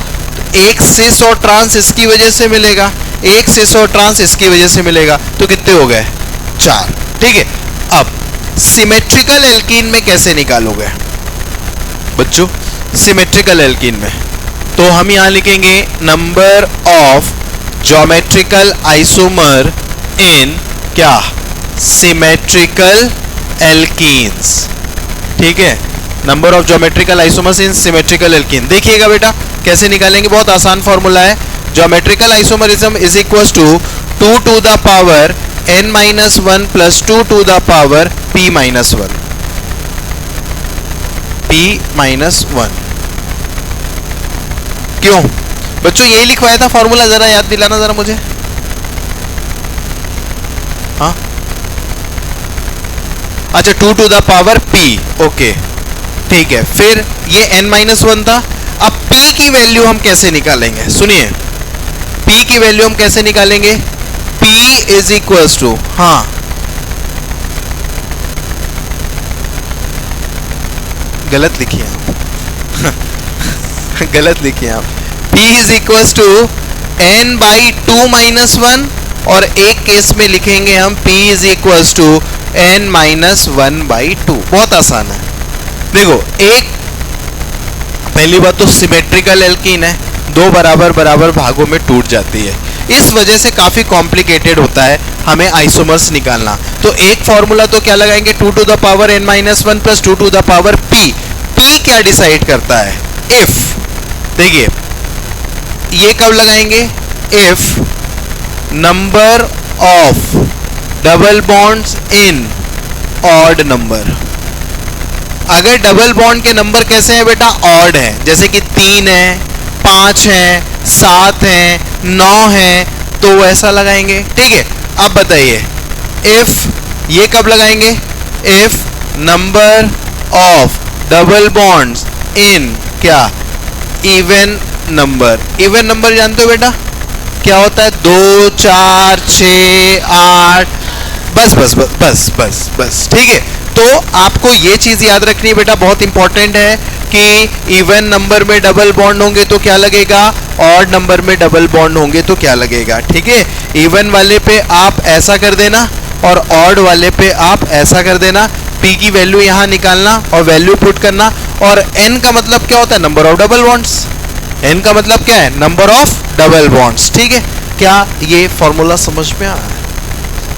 एक सिस और ट्रांस इसकी वजह से मिलेगा, एक सिस और ट्रांस इसकी वजह से मिलेगा, तो कितने हो गए? 4, ठीक है। अब सिमेट्रिकल एल्कीन में कैसे निकालोगे बच्चों? सिमेट्रिकल एल्कीन में तो हम यहां लिखेंगे number of geometrical isomer in क्या? सिमेट्रिकल एल्कीन्स, ठीक है। Number of geometrical isomers in symmetrical alkene. देखिएगा बेटा कैसे निकालेंगे, बहुत आसान फॉर्मूला है। Geometrical isomerism is equal to 2 to the power n-1 plus 2 to the power p-1, p-1। क्यों बच्चों यही लिखवाया था फॉर्मूला? जरा याद दिलाना जरा मुझे। हाँ अच्छा, 2 to the power p, okay ठीक है। फिर ये n-1 था। अब p की वैल्यू हम कैसे निकालेंगे? सुनिए, p की वैल्यू हम कैसे निकालेंगे? p इज इक्वल्स टू, हाँ गलत लिखिए आप गलत लिखिए आप। p is equals to n/2-1, और एक केस में लिखेंगे हम p is equals to n-1/2। बहुत आसान है। देखो, एक पहली बात तो सिमेट्रिकल एल्कीन है, दो बराबर बराबर भागों में टूट जाती है, इस वजह से काफी कॉम्प्लिकेटेड होता है हमें आइसोमर्स निकालना। तो एक फॉर्मूला तो क्या लगाएंगे? 2 to the power n-1 plus 2 to the power p। p क्या डिसाइड करता है? इफ, देखिए ये कब लगाएंगे? If number of double bonds in odd number. अगर डबल बॉन्ड के नंबर कैसे हैं बेटा? ऑड है, जैसे कि 3 है, 5 है, 7 है, 9 है, तो ऐसा लगाएंगे, ठीक है। अब बताइए, इफ ये कब लगाएंगे? If number of double bonds in क्या? Even number. इवन नंबर जानते हो बेटा क्या होता है? 2, 4, 6, 8, बस बस बस बस बस बस, ठीक है। तो आपको ये चीज याद रखनी है बेटा, बहुत इंपॉर्टेंट है कि इवन नंबर में डबल बॉन्ड होंगे तो क्या लगेगा, ऑड नंबर में डबल बॉन्ड होंगे तो क्या लगेगा, ठीक है। इवन वाले पे आप ऐसा कर देना और ऑड वाले पे आप ऐसा कर देना। p की वैल्यू यहाँ निकालना और वैल्यू पुट करना। और n का मतलब क्या होता है? Number of double bonds. n का मतलब क्या है? नंबर ऑफ डबल बॉन्ड्स, ठीक है। क्या ये फॉर्मूला समझ में आया?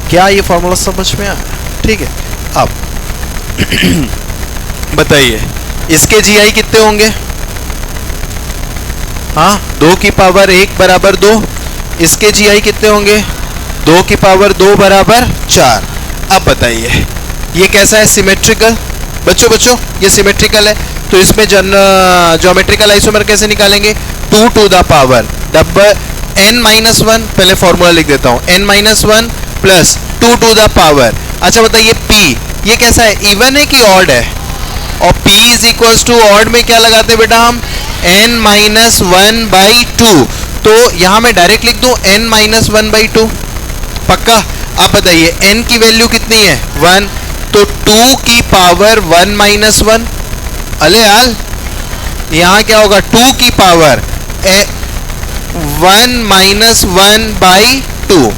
क्या ये फॉर्मूला समझ में आया? ठीक है। अब बताइए इसके GI कितने होंगे? हाँ, 2 की पावर 1 बराबर 2। इसके GI कितने होंगे? 2 की पावर 2 बराबर 4। अब बताइए ये कैसा है? सिमेट्रिकल। बच्चों ये सिमेट्रिकल है, तो इसमें ज्योमेट्रिकल आइसोमर कैसे निकालेंगे? 2 to the power double n-1, पहले फॉर्मूला लिख देता हूं, n-1 plus 2 to the power. अच्छा बताइए p ये कैसा है? इवन है कि ऑड है? और p is equals to odd में क्या लगाते हैं बेटा हम? n-1/2। तो यहां मैं डायरेक्ट लिख दूं n-1/2, पक्का। अब बताइए n की वैल्यू कितनी है? 1, तो 2 की पावर 1-1। अले यार यहां क्या होगा? 2 की पावर 1-1/2।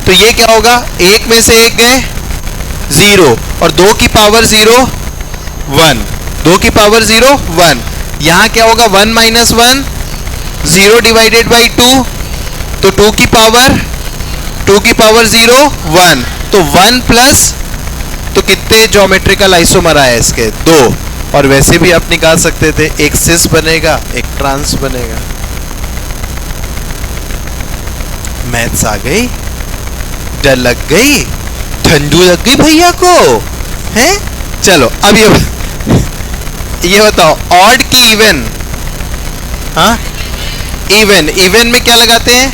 तो ये क्या होगा? एक में से एक गए 0, और 2 की पावर 0 1, 2 की पावर 0 1। यहां क्या होगा? 1-1 0 डिवाइडेड बाई 2, तो 2 की पावर 0 1, तो 1 प्लस, तो कितने ज्योमेट्रिकल आइसोमर आए इसके? 2। और वैसे भी आप निकाल सकते थे, एक सिस बनेगा एक ट्रांस बनेगा। मैथ्स आ गई? डर लग गई? ठंडू लग गई भैया को? हैं? चलो अब ये बताओ, ऑड की इवन? हाँ, इवन में क्या लगाते हैं?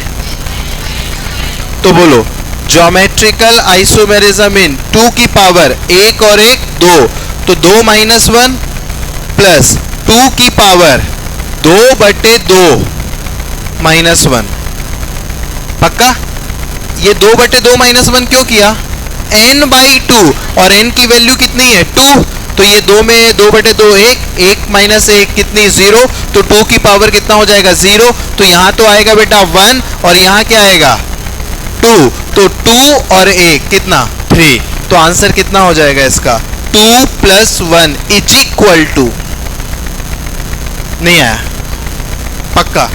तो बोलो, ज्योमेट्रिकल आइसोमेरिज्म इन 2 की पावर 1 और 1 2, तो 2-1 प्लस 2 की पावर 2/2 -1। पक्का? ये 2/2 -1 क्यों किया? n/2, और n की वैल्यू कितनी है? 2। तो ये 2 में 2/2 1 -1 कितनी? 0। तो 2 की पावर कितना हो जाएगा? 0। तो यहां तो आएगा बेटा 1, और यहां क्या आएगा? 2। तो 2 और 1 कितना? 3। तो आंसर कितना हो जाएगा इसका? 2 + 1 = नहीं आया? पक्का?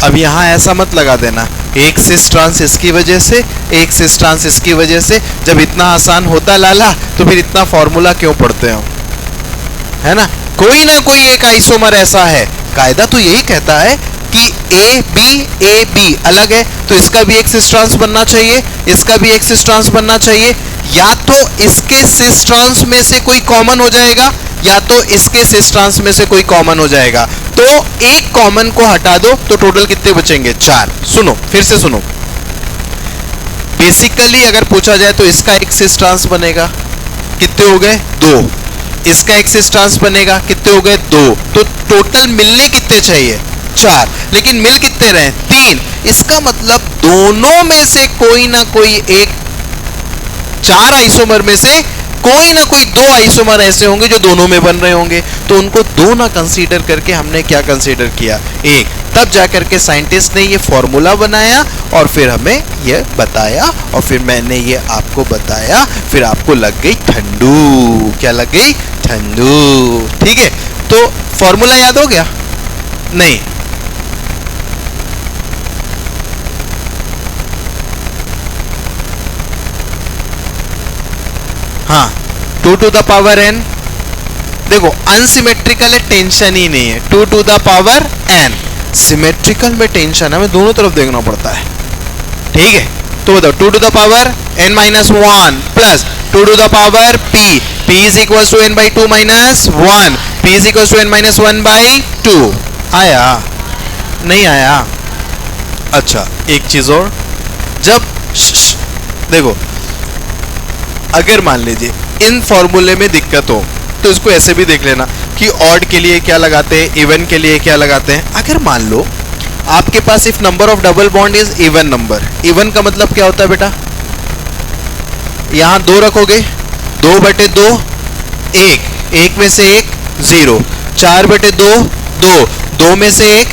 अब यहां ऐसा मत लगा देना, एक सिस ट्रांस इसकी वजह से, एक सिस ट्रांस इसकी वजह से। जब इतना आसान होता लाला तो फिर इतना फॉर्मूला क्यों पढ़ते हो? है ना? कोई ना कोई एक आइसोमर ऐसा है। कायदा तो यही कहता है कि ए बी अलग है, तो इसका भी एक सिस ट्रांस बनना चाहिए, इसका भी एक सिस ट्रांस बनना चाहिए। या तो इसके सिस ट्रांस में से कोई कॉमन हो जाएगा, या तो इसके सिस ट्रांस में से कोई कॉमन हो जाएगा। तो एक कॉमन को हटा दो तो टोटल कितने बचेंगे? 4। सुनो, फिर से सुनो। बेसिकली अगर पूछा जाए तो इसका एक सिस ट्रांस बनेगा, कितने हो गए? 2। इसका एक सिस ट्रांस बनेगा, कितने हो गए? 2। तो टोटल मिलने कितने चाहिए? 4। लेकिन मिल कितने रहे? 3। इसका मतलब दोनों में से कोई ना कोई एक, 4 आइसोमर में से कोई ना कोई 2 आइसोमर ऐसे होंगे जो दोनों में बन रहे होंगे। तो उनको 2 ना कंसीडर करके हमने क्या कंसीडर किया? 1। तब जाकर के साइंटिस्ट ने ये फॉर्मूला बनाया और फिर हमें ये बताया, और फिर मैंने ये आपको बताया, फिर आपको लग गई ठंडू। क्या लग गई? ठंडू। ठीक है? तो फॉर्मूला याद हो गया? नहीं? हाँ, 2 to the power n। देखो अनसिमेट्रिकल है, टेंशन ही नहीं है। 2 to the power n। Symmetrical में टेंशन है, हमें दोनों तरफ देखना पड़ता है। ठीक है? तो बताओ 2 to the power n - 1 plus 2 to the power p = n/2 - 1 p = n - 1/2। आया? नहीं आया? अच्छा, एक चीज और। जब देखो, अगर मान लीजिए इन फॉर्मूले में दिक्कत हो तो इसको ऐसे भी देख लेना कि ऑड के लिए क्या लगाते हैं, इवन के लिए क्या लगाते हैं। अगर मान लो आपके पास if number of double bond is even number, even का मतलब क्या होता है बेटा? यहां 2 रखोगे, 2/2 1, 1 में से 1 0, 4/2 2, 2 में से 1,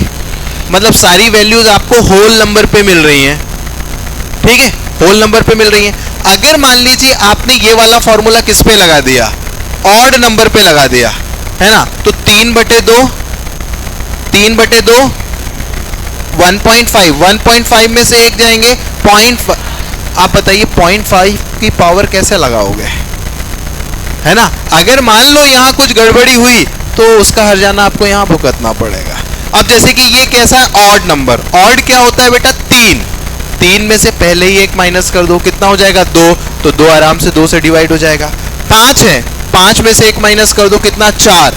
मतलब सारी वैल्यूज आपको होल नंबर पे मिल रही हैं। ठीक है? होल नंबर पे मिल रही हैं। अगर मान लीजिए आपने ये वाला फॉर्मूला किस पे लगा दिया? ऑड नंबर पे लगा दिया, है ना? तो 3/2 1.5, 1.5 में से 1 जाएंगे 0.5। आप बताइए 0.5 की पावर कैसे लगाओगे? है ना? अगर मान लो यहां कुछ गड़बड़ी हुई तो उसका हर्जाना आपको यहां भुगतना पड़ेगा। अब जैसे कि ये कैसा है? Odd number. ऑड क्या होता है बेटा? 3 में से पहले ही 1 माइनस कर दो, कितना हो जाएगा? 2। तो 2 आराम से 2 से डिवाइड हो जाएगा। 5 है, 5 में से 1 माइनस कर दो, कितना? 4।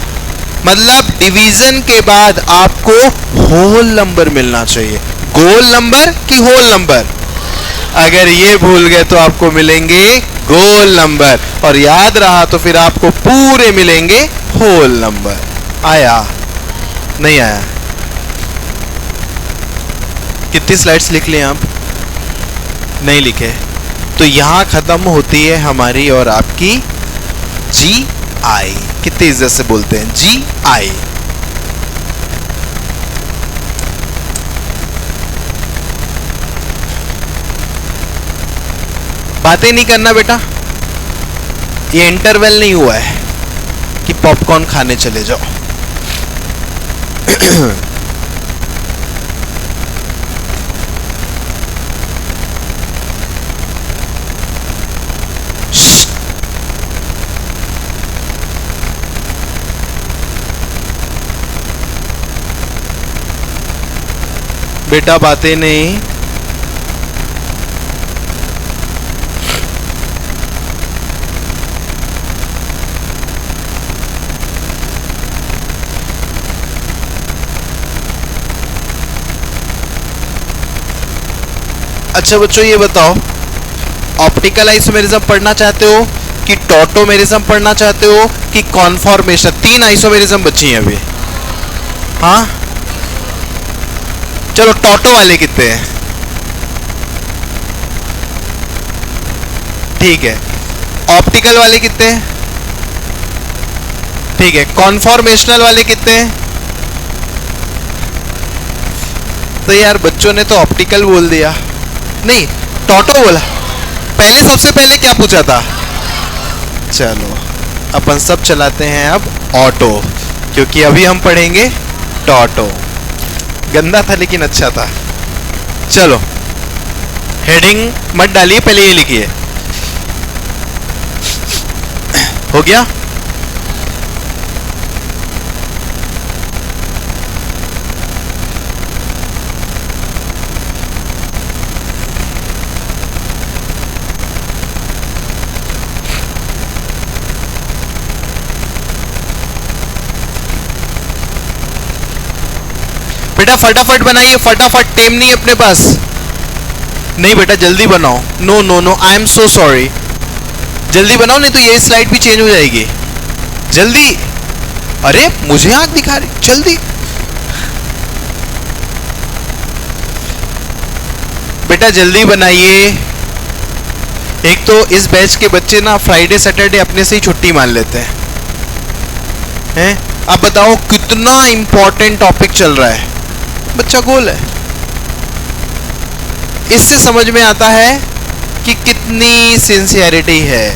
मतलब डिवीजन के बाद आपको होल नंबर मिलना चाहिए। गोल नंबर कि होल नंबर? अगर ये भूल गए तो आपको मिलेंगे गोल नंबर, और याद रहा तो फिर आपको पूरे मिलेंगे होल नंबर। आया? नहीं आया? कितनी स्लाइड्स लिख लें आप? नहीं लिखे? तो यहां खत्म होती है हमारी और आपकी GI। कितनी इज्जत से बोलते हैं? GI। बातें नहीं करना बेटा, ये इंटरवल नहीं हुआ है कि पॉपकॉर्न खाने चले जाओ। बेटा बातें नहीं। अच्छा बच्चों ये बताओ, ऑप्टिकल आइसोमेरिज्म पढ़ना चाहते हो कि टॉटोमेरिज्म पढ़ना चाहते हो कि कॉन्फॉर्मेशन? 3 आइसोमेरिज्म बची हैं अभी। हाँ, चलो टॉटो वाले कितने हैं? ठीक है। ऑप्टिकल वाले कितने हैं? ठीक है। कॉन्फॉर्मेशनल वाले कितने हैं? तो यार बच्चों ने तो ऑप्टिकल बोल दिया, नहीं टॉटो बोला। पहले सबसे पहले क्या पूछा था? चलो अपन सब चलाते हैं अब ऑटो, क्योंकि अभी हम पढ़ेंगे टॉटो। गंदा था लेकिन अच्छा था। चलो हेडिंग मत डालिए, पहले ये लिखिए। हो गया? बेटा फटाफट बनाइए, फटाफट, टाइम नहीं अपने पास। नहीं बेटा जल्दी बनाओ। No no no, I am so sorry. जल्दी बनाओ, नहीं तो ये स्लाइड भी चेंज हो जाएगी। जल्दी। अरे मुझे आंख दिखा रही, जल्दी। बेटा जल्दी बनाइए। एक तो इस बैच के बच्चे ना फ्राइडे सैटरडे अपने से ही छुट्टी मान लेते हैं। अब बताओ कितना इंपॉर्टेंट टॉपिक चल रहा है। बच्चा गोल है। इससे समझ में आता है कि कितनी सिंसियरिटी है।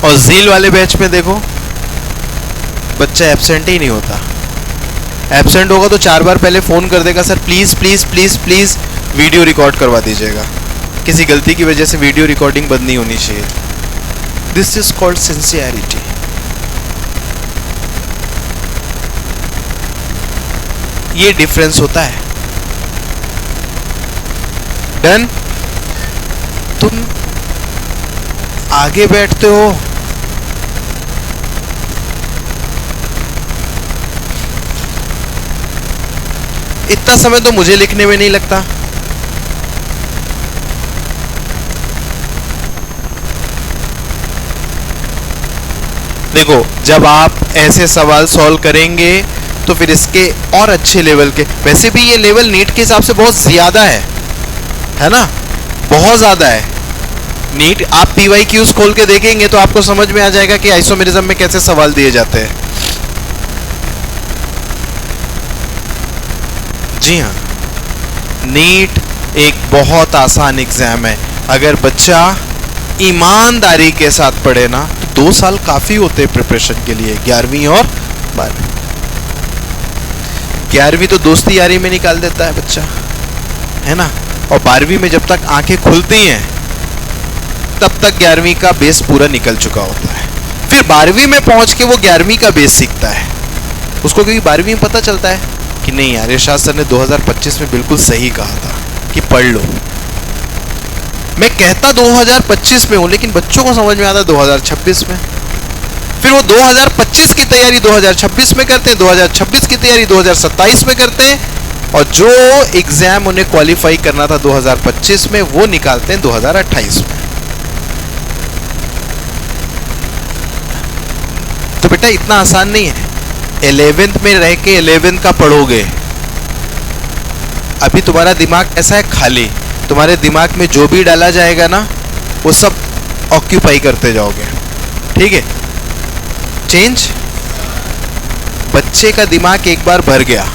और जील वाले बैच में देखो बच्चा एब्सेंट ही नहीं होता। एब्सेंट होगा तो 4 बार पहले फोन कर देगा, sir please please please please video record करवा दीजिएगा। किसी गलती की वजह से वीडियो रिकॉर्डिंग बंद नहीं होनी चाहिए। This is called sincerity. ये डिफरेंस होता है। डन? तुम आगे बैठते हो, इतना समय तो मुझे लिखने में नहीं लगता। देखो जब आप ऐसे सवाल सॉल्व करेंगे तो फिर इसके और अच्छे लेवल के, वैसे भी ये लेवल नीट के हिसाब से बहुत ज्यादा है ना, बहुत ज्यादा है। नीट आप PYQs खोल के देखेंगे तो आपको समझ में आ जाएगा कि आइसोमेरिज्म में कैसे सवाल दिए जाते हैं। जी हाँ, नीट एक बहुत आसान एग्जाम है। अगर बच्चा ईमानदारी के साथ पढ़े ना तो 2 साल काफी होते हैं प्रिपरेशन के लिए, 11वीं और 12वीं। 11वीं तो दोस्ती यारी में निकाल देता है बच्चा, है ना, और 12वीं में जब तक आंखें खुलती हैं तब तक 11वीं का बेस पूरा निकल चुका होता है। फिर 12वीं में पहुंच के वो 11वीं का बेस सीखता है उसको, क्योंकि 12वीं में पता चलता है कि नहीं यार इरशाद सर ने 2025 में बिल्कुल सही कहा था कि पढ़ लो। मैं कहता 2025 में हूं लेकिन बच्चों को समझ में आता 2026 में। फिर वो 2025 की तैयारी 2026 में करते हैं, 2026 की तैयारी 2027 में करते हैं, और जो एग्जाम उन्हें क्वालिफाई करना था 2025 में वो निकालते हैं 2028 में। तो बेटा इतना आसान नहीं है। 11th में रह के 11th का पढ़ोगे, अभी तुम्हारा दिमाग ऐसा है खाली, तुम्हारे दिमाग में जो भी डाला जाएगा ना वो सब ऑक्यूपाई करते जाओगे। ठीक है, चेंज। बच्चे का दिमाग एक बार भर गया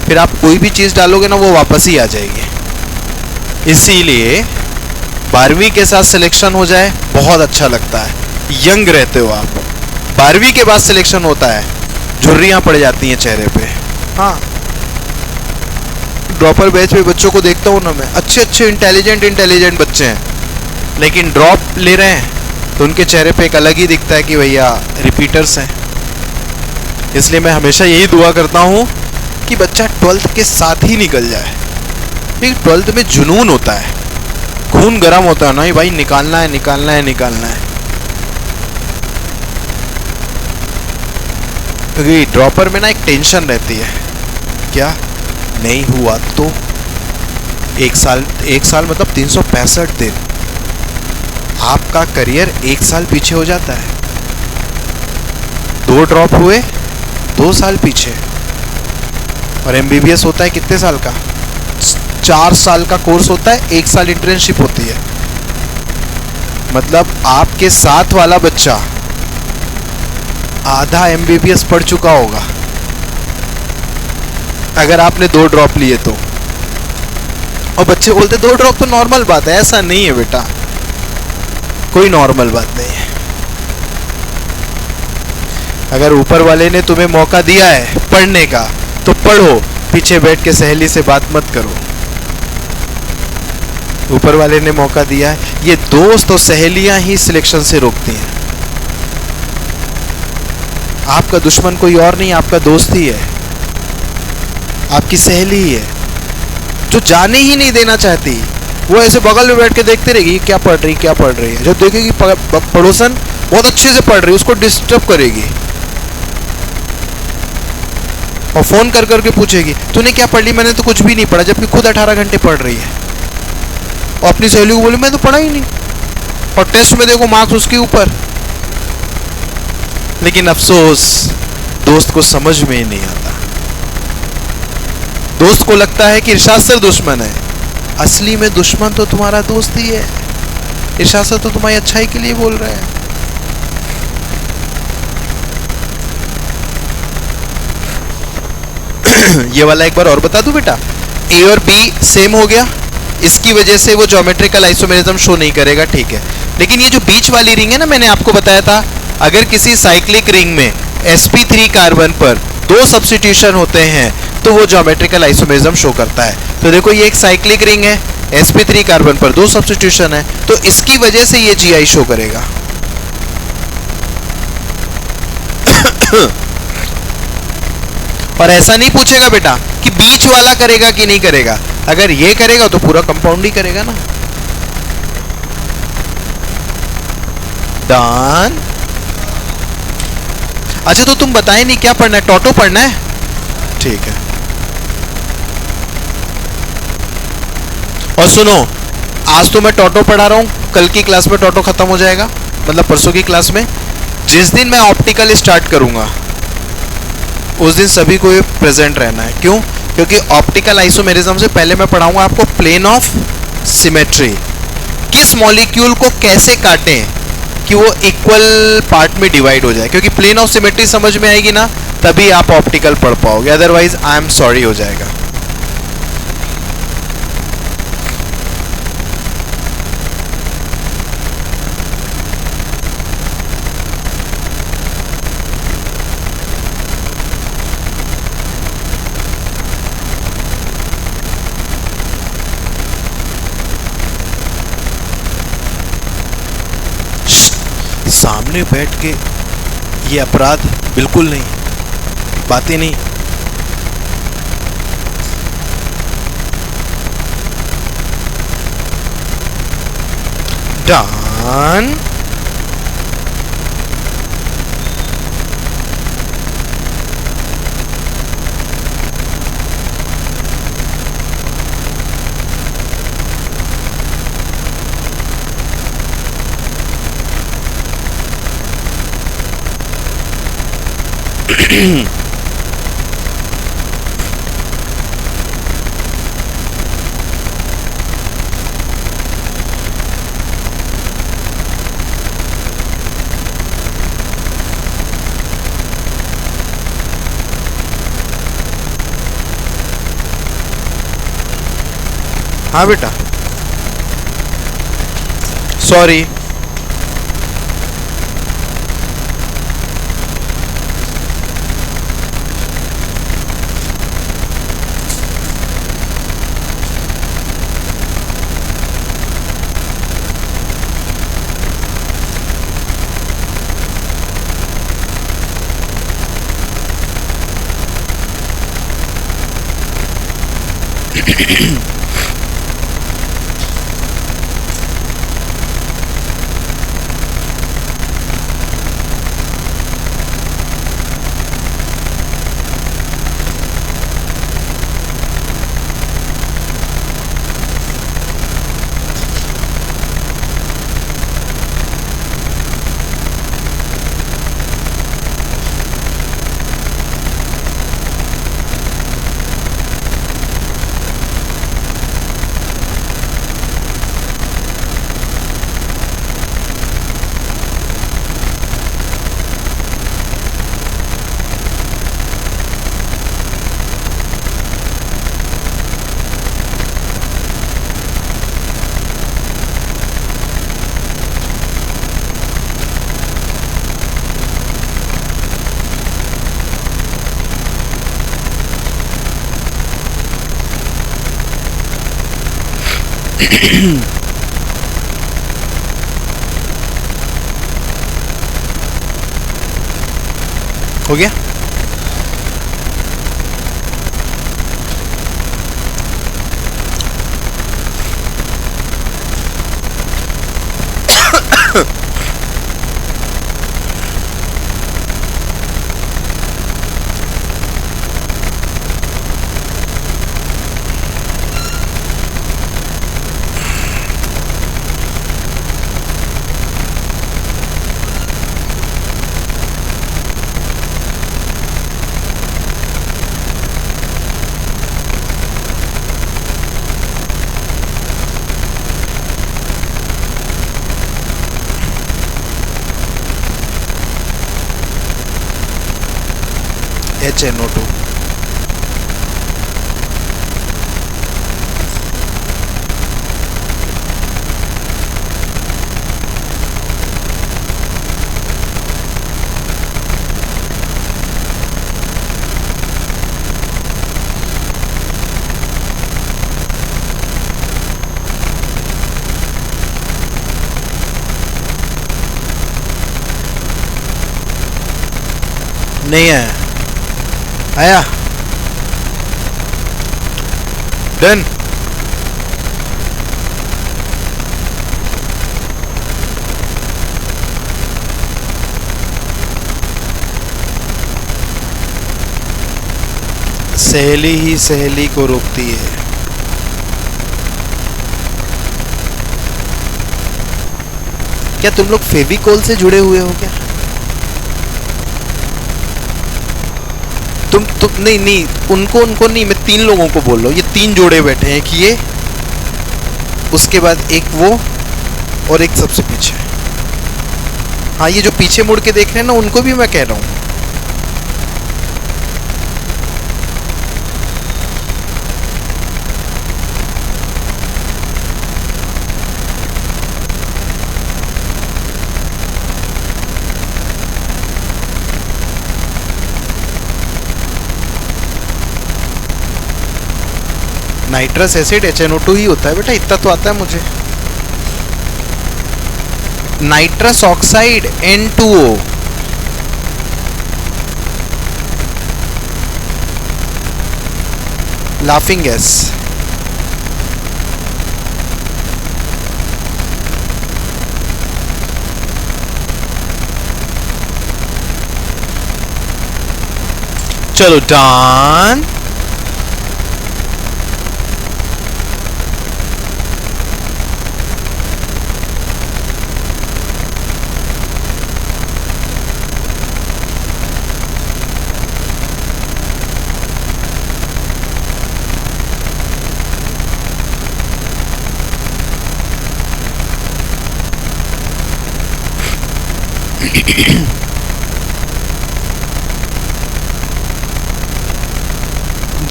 फिर आप कोई भी चीज डालोगे ना वो वापस ही आ जाएगी। इसीलिए 12वीं के साथ सिलेक्शन हो जाए बहुत अच्छा लगता है, यंग रहते हो आप। 12वीं के बाद सिलेक्शन होता है झुर्रियां पड़ जाती हैं चेहरे पे। हाँ, ड्रॉपर बैच में बच्चों को देखता हूँ ना मैं, अच्छे अच्छे इंटेलिजेंट बच्चे हैं, लेकिन ड्रॉप ले रहे हैं तो उनके चेहरे पे एक अलग ही दिखता है कि भैया रिपीटर्स हैं। इसलिए मैं हमेशा यही दुआ करता हूँ कि बच्चा 12th के साथ ही निकल जाए। क्योंकि 12th में जुनून होता है, खून गर्म होता है ना, भाई निकालना है निकालना है निकालना है। क्योंकि ड्रॉपर में ना एक टेंशन रहती है, क्या नहीं हुआ तो एक साल मतलब 365 दिन, आपका करियर 1 साल पीछे हो जाता है। 2 ड्रॉप हुए 2 साल पीछे। और एमबीबीएस होता है कितने साल का? 4 साल का कोर्स होता है, 1 साल इंटर्नशिप होती है। मतलब आपके साथ वाला बच्चा आधा एमबीबीएस पढ़ चुका होगा अगर आपने 2 ड्रॉप लिए तो। और बच्चे बोलते 2 ड्रॉप तो नॉर्मल बात है। ऐसा नहीं है बेटा, कोई नॉर्मल बात नहीं है। अगर ऊपर वाले ने तुम्हें मौका दिया है पढ़ने का तो पढ़ो, पीछे बैठ के सहेली से बात मत करो। ऊपर वाले ने मौका दिया है। ये दोस्त और सहेलियां ही सिलेक्शन से रोकती हैं। आपका दुश्मन कोई और नहीं, आपका दोस्त ही है, आपकी सहेली ही है, जो जाने ही नहीं देना चाहती। वो ऐसे बगल में बैठ के देखते रहेगी क्या पढ़ रही क्या पढ़ रही है। जब देखेगी पड़ोसन बहुत अच्छे से पढ़ रही है उसको डिस्टर्ब करेगी और फोन कर करके पूछेगी तूने क्या पढ़ ली? मैंने तो कुछ भी नहीं पढ़ा, जबकि खुद 18 घंटे पढ़ रही है। और अपनी सहेली को बोले मैं तो पढ़ा ही नहीं, और टेस्ट में देखो मार्क्स उसके ऊपर। लेकिन अफसोस दोस्त को समझ में ही नहीं आता। दोस्त को लगता है कि इरशाद सर दुश्मन है, असली में दुश्मन तो तुम्हारा दोस्त ही है। इरशाद सर तो तुम्हारी अच्छाई के लिए बोल रहे हैं। ये वाला एक बार और बता दूं बेटा, ए और बी सेम हो गया, इसकी वजह से वो ज्योमेट्रिकल आइसोमेरिज्म शो नहीं करेगा, ठीक है। लेकिन ये जो बीच वाली रिंग है ना, मैंने आपको बताया था अगर किसी साइक्लिक रिंग में sp3 कार्बन पर 2 सब्स्टिट्यूशन होते हैं तो वो ज्योमेट्रिकल आइसोमेरिज्म शो करता है। तो देखो ये एक साइक्लिक रिंग है, sp3 कार्बन पर 2 सब्स्टिट्यूशन है, तो इसकी वजह से ये GI शो करेगा। और ऐसा नहीं पूछेगा बेटा कि बीच वाला करेगा कि नहीं करेगा। अगर ये करेगा तो पूरा कंपाउंड ही करेगा ना। डन। अच्छा तो तुम बताए नहीं क्या पढ़ना है? टोटो पढ़ना है, ठीक है। और सुनो, आज तो मैं टोटो पढ़ा रहा हूं, कल की क्लास में टोटो खत्म हो जाएगा, मतलब परसों की क्लास में। जिस दिन मैं ऑप्टिकल स्टार्ट करूंगा उस दिन सभी को ये प्रेजेंट रहना है। क्यों? क्योंकि ऑप्टिकल आइसोमेरिज्म से पहले मैं पढ़ाऊंगा आपको प्लेन ऑफ सिमेट्री, किस मॉलिक्यूल को कैसे काटें कि वो इक्वल पार्ट में डिवाइड हो जाए। क्योंकि प्लेन ऑफ सिमेट्री समझ में आएगी ना तभी आप ऑप्टिकल पढ़ पाओगे, अदरवाइज आई एम सॉरी हो जाएगा। सामने बैठ के ये अपराध बिल्कुल नहीं, बातें नहीं। डन। हाँ बेटा, सॉरी। हो गया। HNO2 नहीं है, आया डन। सहेली ही सहेली को रोकती है। क्या तुम लोग फेविकोल से जुड़े हुए हो क्या? तुम नहीं उनको नहीं, मैं 3 लोगों को बोल रहा हूँ। ये 3 जोड़े बैठे हैं कि ये, उसके बाद एक वो और एक सबसे पीछे। हाँ, ये जो पीछे मुड़ के देख रहे हैं ना, उनको भी मैं कह रहा हूँ। नाइट्रस एसिड HNO2 ही होता है बेटा, इतना तो आता है मुझे। Nitrous oxide N2O, laughing gas. चलो डन।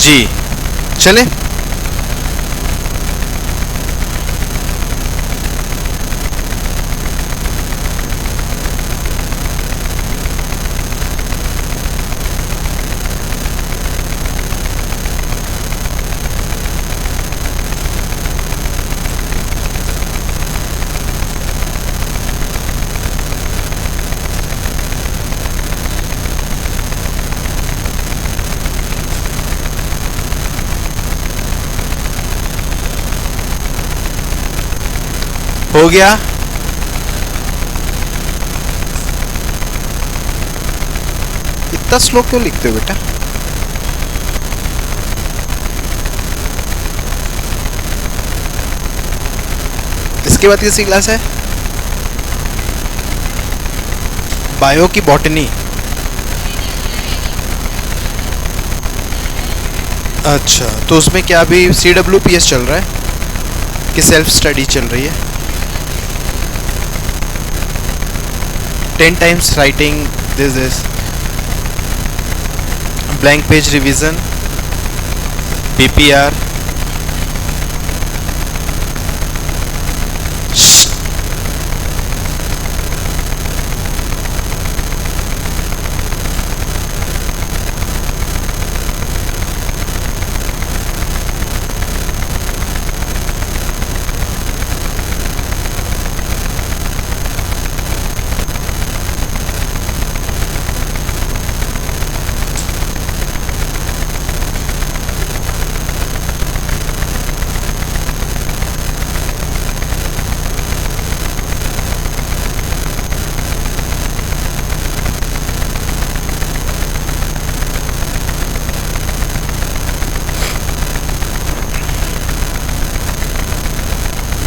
जी चले। हो गया। इतना स्लो क्यों लिखते हो बेटा? इसके बाद किसी क्लास है? बायो की बॉटनी। अच्छा, तो उसमें क्या अभी CWPS चल रहा है कि सेल्फ स्टडी चल रही है? 10 times writing this is blank page revision, PPR.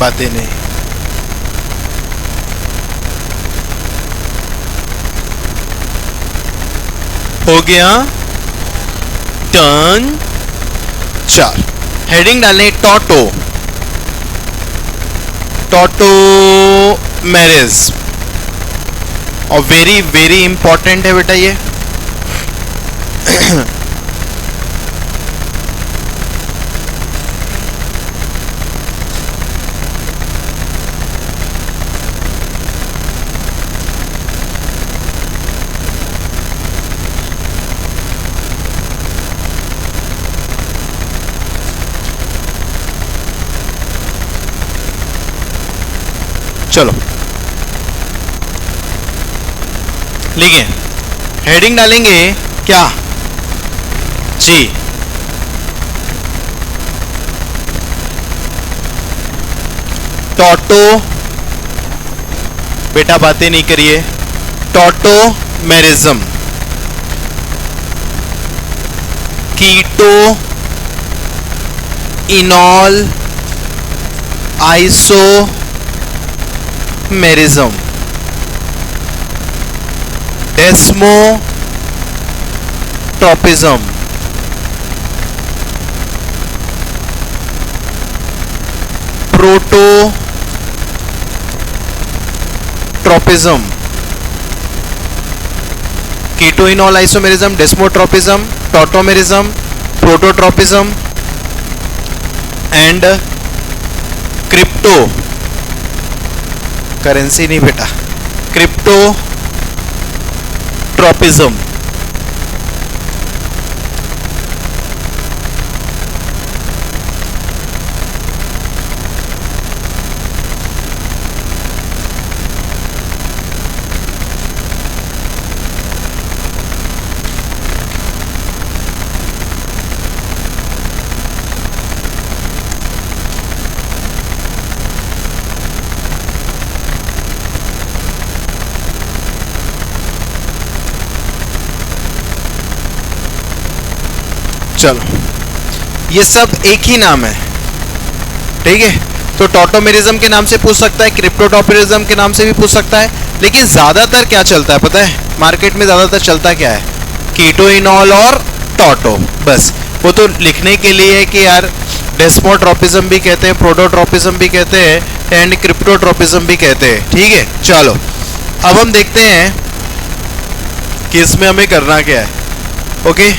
बातें नहीं। हो गया टर्न 4। हेडिंग डालने टॉटो, टॉटो मैरिज, और वेरी वेरी इंपॉर्टेंट है बेटा ये। चलो लिखिए, हेडिंग डालेंगे क्या जी, टॉटो, बेटा बातें नहीं करिए, tautomerism, keto enol isomerism, desmotropism, prototropism, keto enol isomerism, desmotropism, tautomerism, prototropism and crypto, currency नहीं बेटा, क्रिप्टोट्रोपिज्म। चलो ये सब एक ही नाम है, ठीक है। तो टॉटोमेरिज्म के नाम से पूछ सकता है, क्रिप्टोटॉपिज्म के नाम से भी पूछ सकता है, लेकिन ज्यादातर क्या चलता है पता है, मार्केट में ज्यादातर चलता क्या है, कीटोइनॉल और टॉटो, बस। वो तो लिखने के लिए है कि यार डेस्मोट्रोपिज्म भी कहते हैं, प्रोटोट्रोपिज्म भी कहते हैं एंड क्रिप्टोट्रोपिज्म भी कहते हैं, ठीक है। चलो अब हम देखते हैं कि इसमें हमें करना क्या है, ओके।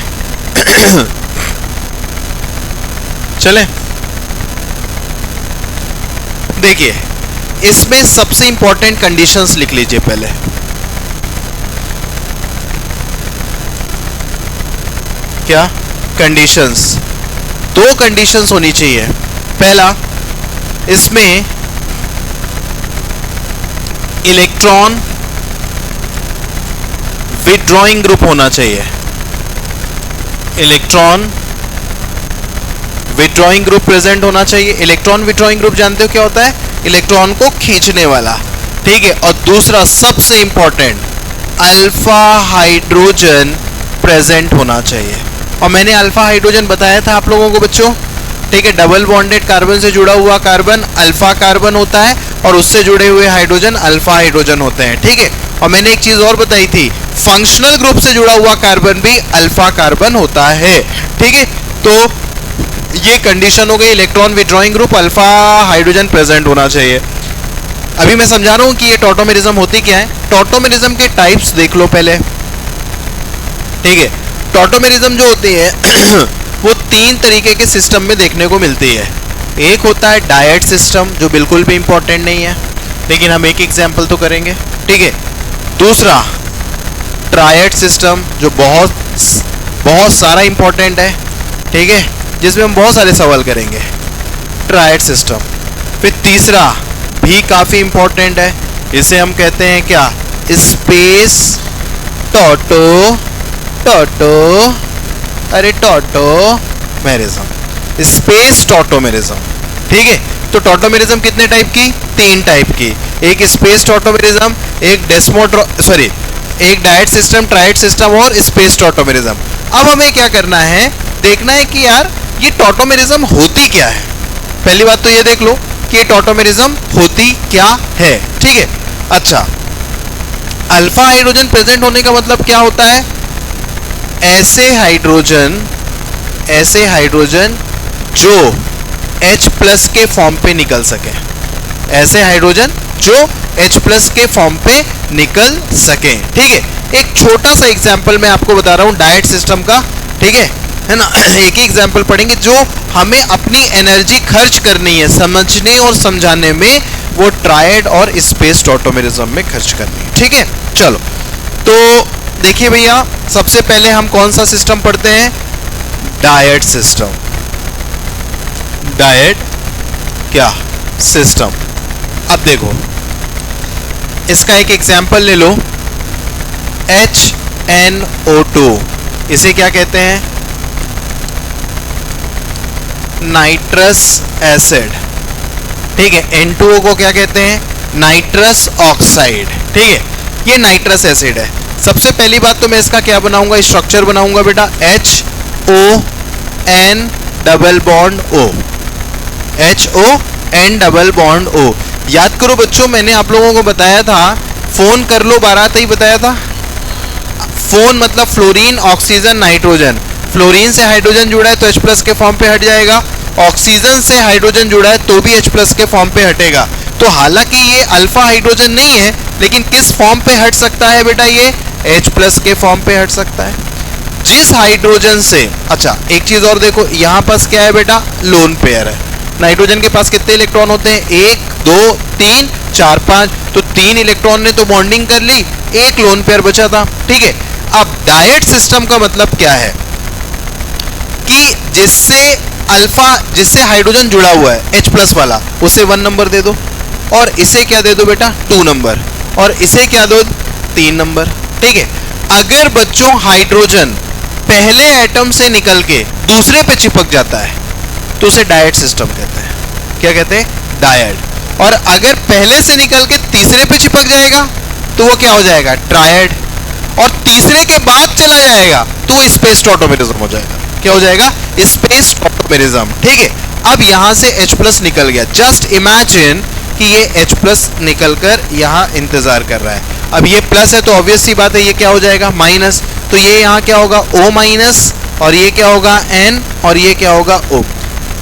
चले देखिए, इसमें सबसे इंपॉर्टेंट कंडीशंस लिख लीजिए पहले। क्या कंडीशंस, दो कंडीशंस होनी चाहिए। पहला, इसमें इलेक्ट्रॉन विथड्रॉइंग ग्रुप होना चाहिए, इलेक्ट्रॉन विथड्रॉइंग ग्रुप प्रेजेंट होना चाहिए। इलेक्ट्रॉन विथड्रॉइंग ग्रुप जानते हो क्या होता है, इलेक्ट्रॉन को खींचने वाला, ठीक है। और दूसरा सबसे इंपॉर्टेंट, अल्फा हाइड्रोजन प्रेजेंट होना चाहिए। और मैंने अल्फा हाइड्रोजन बताया था आप लोगों को बच्चों, ठीक है। डबल बॉन्डेड कार्बन से जुड़ा हुआ कार्बन अल्फा कार्बन होता है और उससे जुड़े हुए हाइड्रोजन अल्फा हाइड्रोजन होते हैं, ठीक है। और मैंने एक चीज और बताई थी, फंक्शनल ग्रुप से जुड़ा हुआ कार्बन भी अल्फा कार्बन होता है, ठीक है। तो ये कंडीशन हो गई, electron withdrawing group alpha hydrogen present होना चाहिए। अभी मैं समझा रहा हूं कि ये टॉटोमेरिज्म होती क्या है। टॉटोमेरिज्म के टाइप्स देख लो पहले, ठीक है। टॉटोमेरिज्म जो होती है वो तीन तरीके के सिस्टम में देखने को मिलती है। एक होता है डायट सिस्टम, जो बिल्कुल भी इंपॉर्टेंट नहीं है, लेकिन हम एक एग्जाम्पल तो करेंगे, ठीक है। दूसरा ट्रायड सिस्टम, जो बहुत सारा इंपॉर्टेंट है, ठीक है, जिसमें हम बहुत सारे सवाल करेंगे, ट्रायड सिस्टम। फिर तीसरा भी काफी इंपॉर्टेंट है, इसे हम कहते हैं क्या, स्पेस टॉटोमेरिज्म, स्पेस टॉटोमेरिज्म, ठीक है। तो टॉटोमेरिज्म कितने टाइप की, तीन टाइप की, एक स्पेस टॉटोमेरिज्म, एक डायट सिस्टम, ट्रायड सिस्टम और स्पेस टॉटोमेरिज्म। अब हमें क्या करना है, देखना है कि यार ये टॉटोमेरिज्म होती क्या है। पहली बात तो ये देख लो कि कैस्केड ऑटोमेरिज्म होती क्या है, ठीक है। अच्छा, अल्फा हाइड्रोजन प्रेजेंट होने का मतलब क्या होता है? ऐसे हाइड्रोजन जो H प्लस के फॉर्म पे निकल सके, ऐसे हाइड्रोजन जो H प्लस के फॉर्म पे निकल सके, ठीक है। एक छोटा सा एग्जांपल मैं आपको बता रहा हूं डायट सिस्टम का, ठीक है ना। एक ही एग्जांपल पढ़ेंगे जो हमें अपनी एनर्जी खर्च करनी है समझने और समझाने में, वो ट्रायड और स्पेस्ड ऑटोमेरिज्म में खर्च करनी है, ठीक है। चलो, तो देखिए भैया, सबसे पहले हम कौन सा सिस्टम पढ़ते हैं? Diet system. डायट क्या सिस्टम? अब देखो, इसका एक एग्जांपल ले लो, HNO2, इसे क्या कहते हैं? नाइट्रस एसिड, ठीक है। N2O को क्या कहते हैं? नाइट्रस ऑक्साइड, ठीक है। ये नाइट्रस एसिड है। सबसे पहली बात तो मैं इसका क्या बनाऊंगा? स्ट्रक्चर बनाऊंगा बेटा, HON double bond O, HON double bond O। याद करो बच्चों, मैंने आप लोगों को बताया था, फोन कर लो बारात ही बताया था। फोन मतलब फ्लोरीन, ऑक्सीजन, नाइट्रोजन। फ्लोरीन से हाइड्रोजन जुड़ा है तो H प्लस के फॉर्म पे हट जाएगा, ऑक्सीजन से हाइड्रोजन जुड़ा है तो भी H प्लस के फॉर्म पे हटेगा। तो हालांकि ये अल्फा हाइड्रोजन नहीं है, लेकिन किस फॉर्म पे हट सकता है बेटा? ये H प्लस के फॉर्म पे हट सकता है। जिस हाइड्रोजन से, अच्छा एक चीज और देखो, यहाँ पास क्या है बेटा? लोन पेयर है। नाइट्रोजन के पास कितने इलेक्ट्रॉन होते हैं? 1 2 3 4 5, तो 3 इलेक्ट्रॉन ने तो बॉन्डिंग कर ली, एक लोन पेयर बचा था, ठीक है। अब डायट सिस्टम का मतलब क्या है? कि जिससे हाइड्रोजन जुड़ा हुआ है H प्लस वाला, उसे 1 नंबर दे दो, और इसे क्या दे दो बेटा? 2 नंबर, और इसे क्या दो? 3 नंबर, ठीक है। अगर बच्चों हाइड्रोजन पहले एटम से निकल के दूसरे पे चिपक जाता है तो उसे डायट सिस्टम कहते हैं। क्या कहते हैं? डायट। और अगर पहले से निकल के तीसरे पे चिपक जाएगा तो वो क्या हो जाएगा? ट्रायड। और तीसरे के बाद चला जाएगा तो वो स्पेस्ड ऑटोमेरिज्म हो जाएगा। क्या हो जाएगा? स्पेस्ड ऑटोमेरिज्म, ठीक है। अब यहां से H प्लस निकल गया, जस्ट इमेजिन कि ये H प्लस निकलकर यहाँ इंतजार कर रहा है। अब ये प्लस है तो ऑब्वियस सी बात है ये क्या हो जाएगा? माइनस। तो ये यहाँ क्या होगा? O माइनस, और ये क्या होगा? N, और ये क्या होगा? O।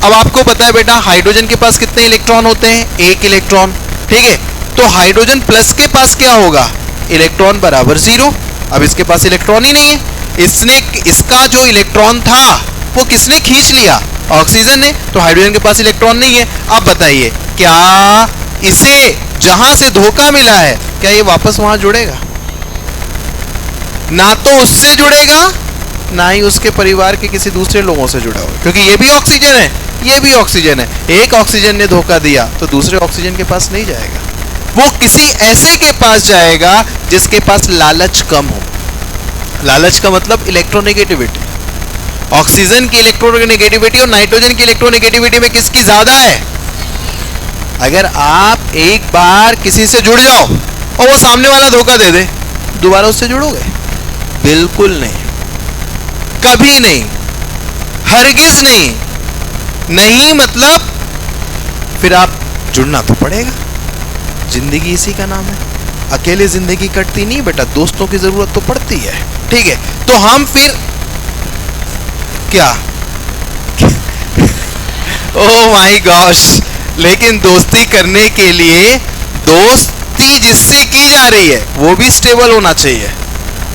अब आपको पता है बेटा हाइड्रोजन के पास कितने इलेक्ट्रॉन होते हैं? 1 इलेक्ट्रॉन, ठीक है। तो हाइड्रोजन प्लस के पास क्या होगा? इलेक्ट्रॉन बराबर 0। अब इसके पास इलेक्ट्रॉन ही नहीं है, इसका जो इलेक्ट्रॉन था वो किसने खींच लिया? ऑक्सीजन ने। तो हाइड्रोजन के पास इलेक्ट्रॉन नहीं है। अब बताइए, क्या इसे जहां से धोखा मिला है, क्या ये वापस वहां जुड़ेगा? ना तो उससे जुड़ेगा, ना ही उसके परिवार के किसी दूसरे लोगों से जुड़ा होगा, क्योंकि ये भी ऑक्सीजन है, ये भी ऑक्सीजन है। एक ऑक्सीजन ने धोखा दिया तो दूसरे ऑक्सीजन के पास नहीं जाएगा, वो किसी ऐसे के पास जाएगा जिसके पास लालच कम हो। लालच का मतलब इलेक्ट्रोनेगेटिविटी। ऑक्सीजन की इलेक्ट्रोनेगेटिविटी और नाइट्रोजन की इलेक्ट्रोनेगेटिविटी में किसकी ज्यादा है? अगर आप एक बार किसी से जुड़ जाओ और वो सामने वाला धोखा दे दे, दोबारा उससे जुड़ोगे? बिल्कुल नहीं, कभी नहीं, हरगिज नहीं। नहीं मतलब फिर आप जुड़ना तो पड़ेगा। जिंदगी इसी का नाम है। अकेले जिंदगी कटती नहीं बेटा, दोस्तों की जरूरत तो पड़ती है, ठीक है। तो हम फिर क्या ओह माय गॉश, लेकिन दोस्ती करने के लिए दोस्ती जिससे की जा रही है वो भी स्टेबल होना चाहिए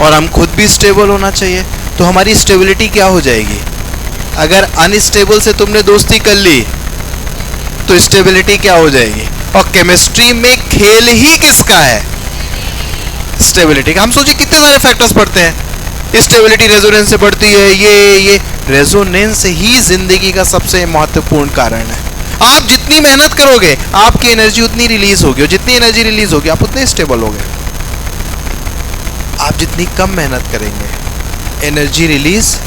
और हम खुद भी स्टेबल होना चाहिए। तो हमारी स्टेबिलिटी क्या हो जाएगी? अगर अनस्टेबल से तुमने दोस्ती कर ली तो स्टेबिलिटी क्या हो जाएगी? और केमिस्ट्री में खेल ही किसका है? स्टेबिलिटी का। हम सोचिए कितने सारे फैक्टर्स पढ़ते हैं। स्टेबिलिटी रेजोनेंस से बढ़ती है, ये रेजोनेंस ही जिंदगी का सबसे महत्वपूर्ण कारण है। आप जितनी मेहनत करोगे आपकी एनर्जी उतनी रिलीज होगी, और जितनी एनर्जी रिलीज होगी आप उतने स्टेबल होगे। आप जितनी कम मेहनत करेंगे एनर्जी रिलीज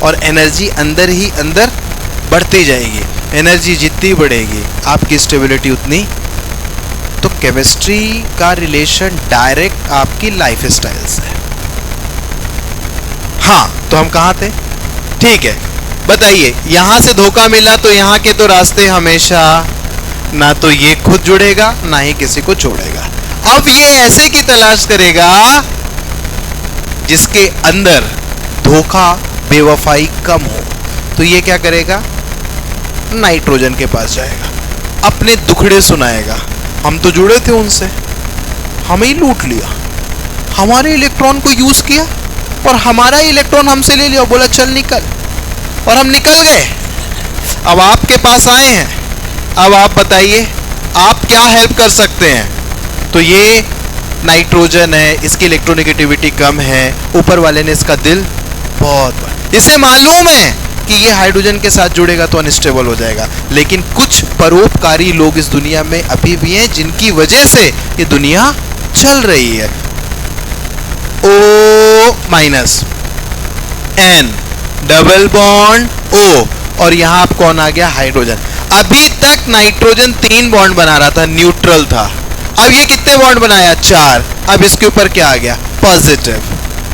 और एनर्जी अंदर ही अंदर बढ़ती जाएगी। एनर्जी जितनी बढ़ेगी आपकी स्टेबिलिटी उतनी। तो केमिस्ट्री का रिलेशन डायरेक्ट आपकी लाइफ स्टाइल से है। हाँ, तो हम कहाँ थे? ठीक है, बताइए, यहां से धोखा मिला तो यहाँ के तो रास्ते हमेशा ना तो ये खुद जुड़ेगा ना ही किसी को छोड़ेगा। अब ये ऐसे की तलाश करेगा जिसके अंदर धोखा बेवफाई कम हो। तो ये क्या करेगा, नाइट्रोजन के पास जाएगा, अपने दुखड़े सुनाएगा, हम तो जुड़े थे उनसे, हमें ही लूट लिया, हमारे इलेक्ट्रॉन को यूज किया और हमारा इलेक्ट्रॉन हमसे ले लिया, बोला चल निकल, और हम निकल गए। अब आपके पास आए हैं, अब आप बताइए आप क्या हेल्प कर सकते हैं। तो ये नाइट्रोजन है, इसकी इलेक्ट्रोनेगेटिविटी कम है, ऊपर वाले ने इसका दिल बहुत बड़ा, इसे मालूम है कि ये हाइड्रोजन के साथ जुड़ेगा तो अनस्टेबल हो जाएगा। लेकिन कुछ परोपकारी लोग इस दुनिया में अभी भी हैं जिनकी वजह से ये दुनिया चल रही है। O minus N double bond O, और यहां आप कौन आ गया, हाइड्रोजन। अभी तक नाइट्रोजन 3 बॉन्ड बना रहा था, न्यूट्रल था, अब ये कितने बॉन्ड बनाया, 4। अब इसके ऊपर क्या आ गया, पॉजिटिव,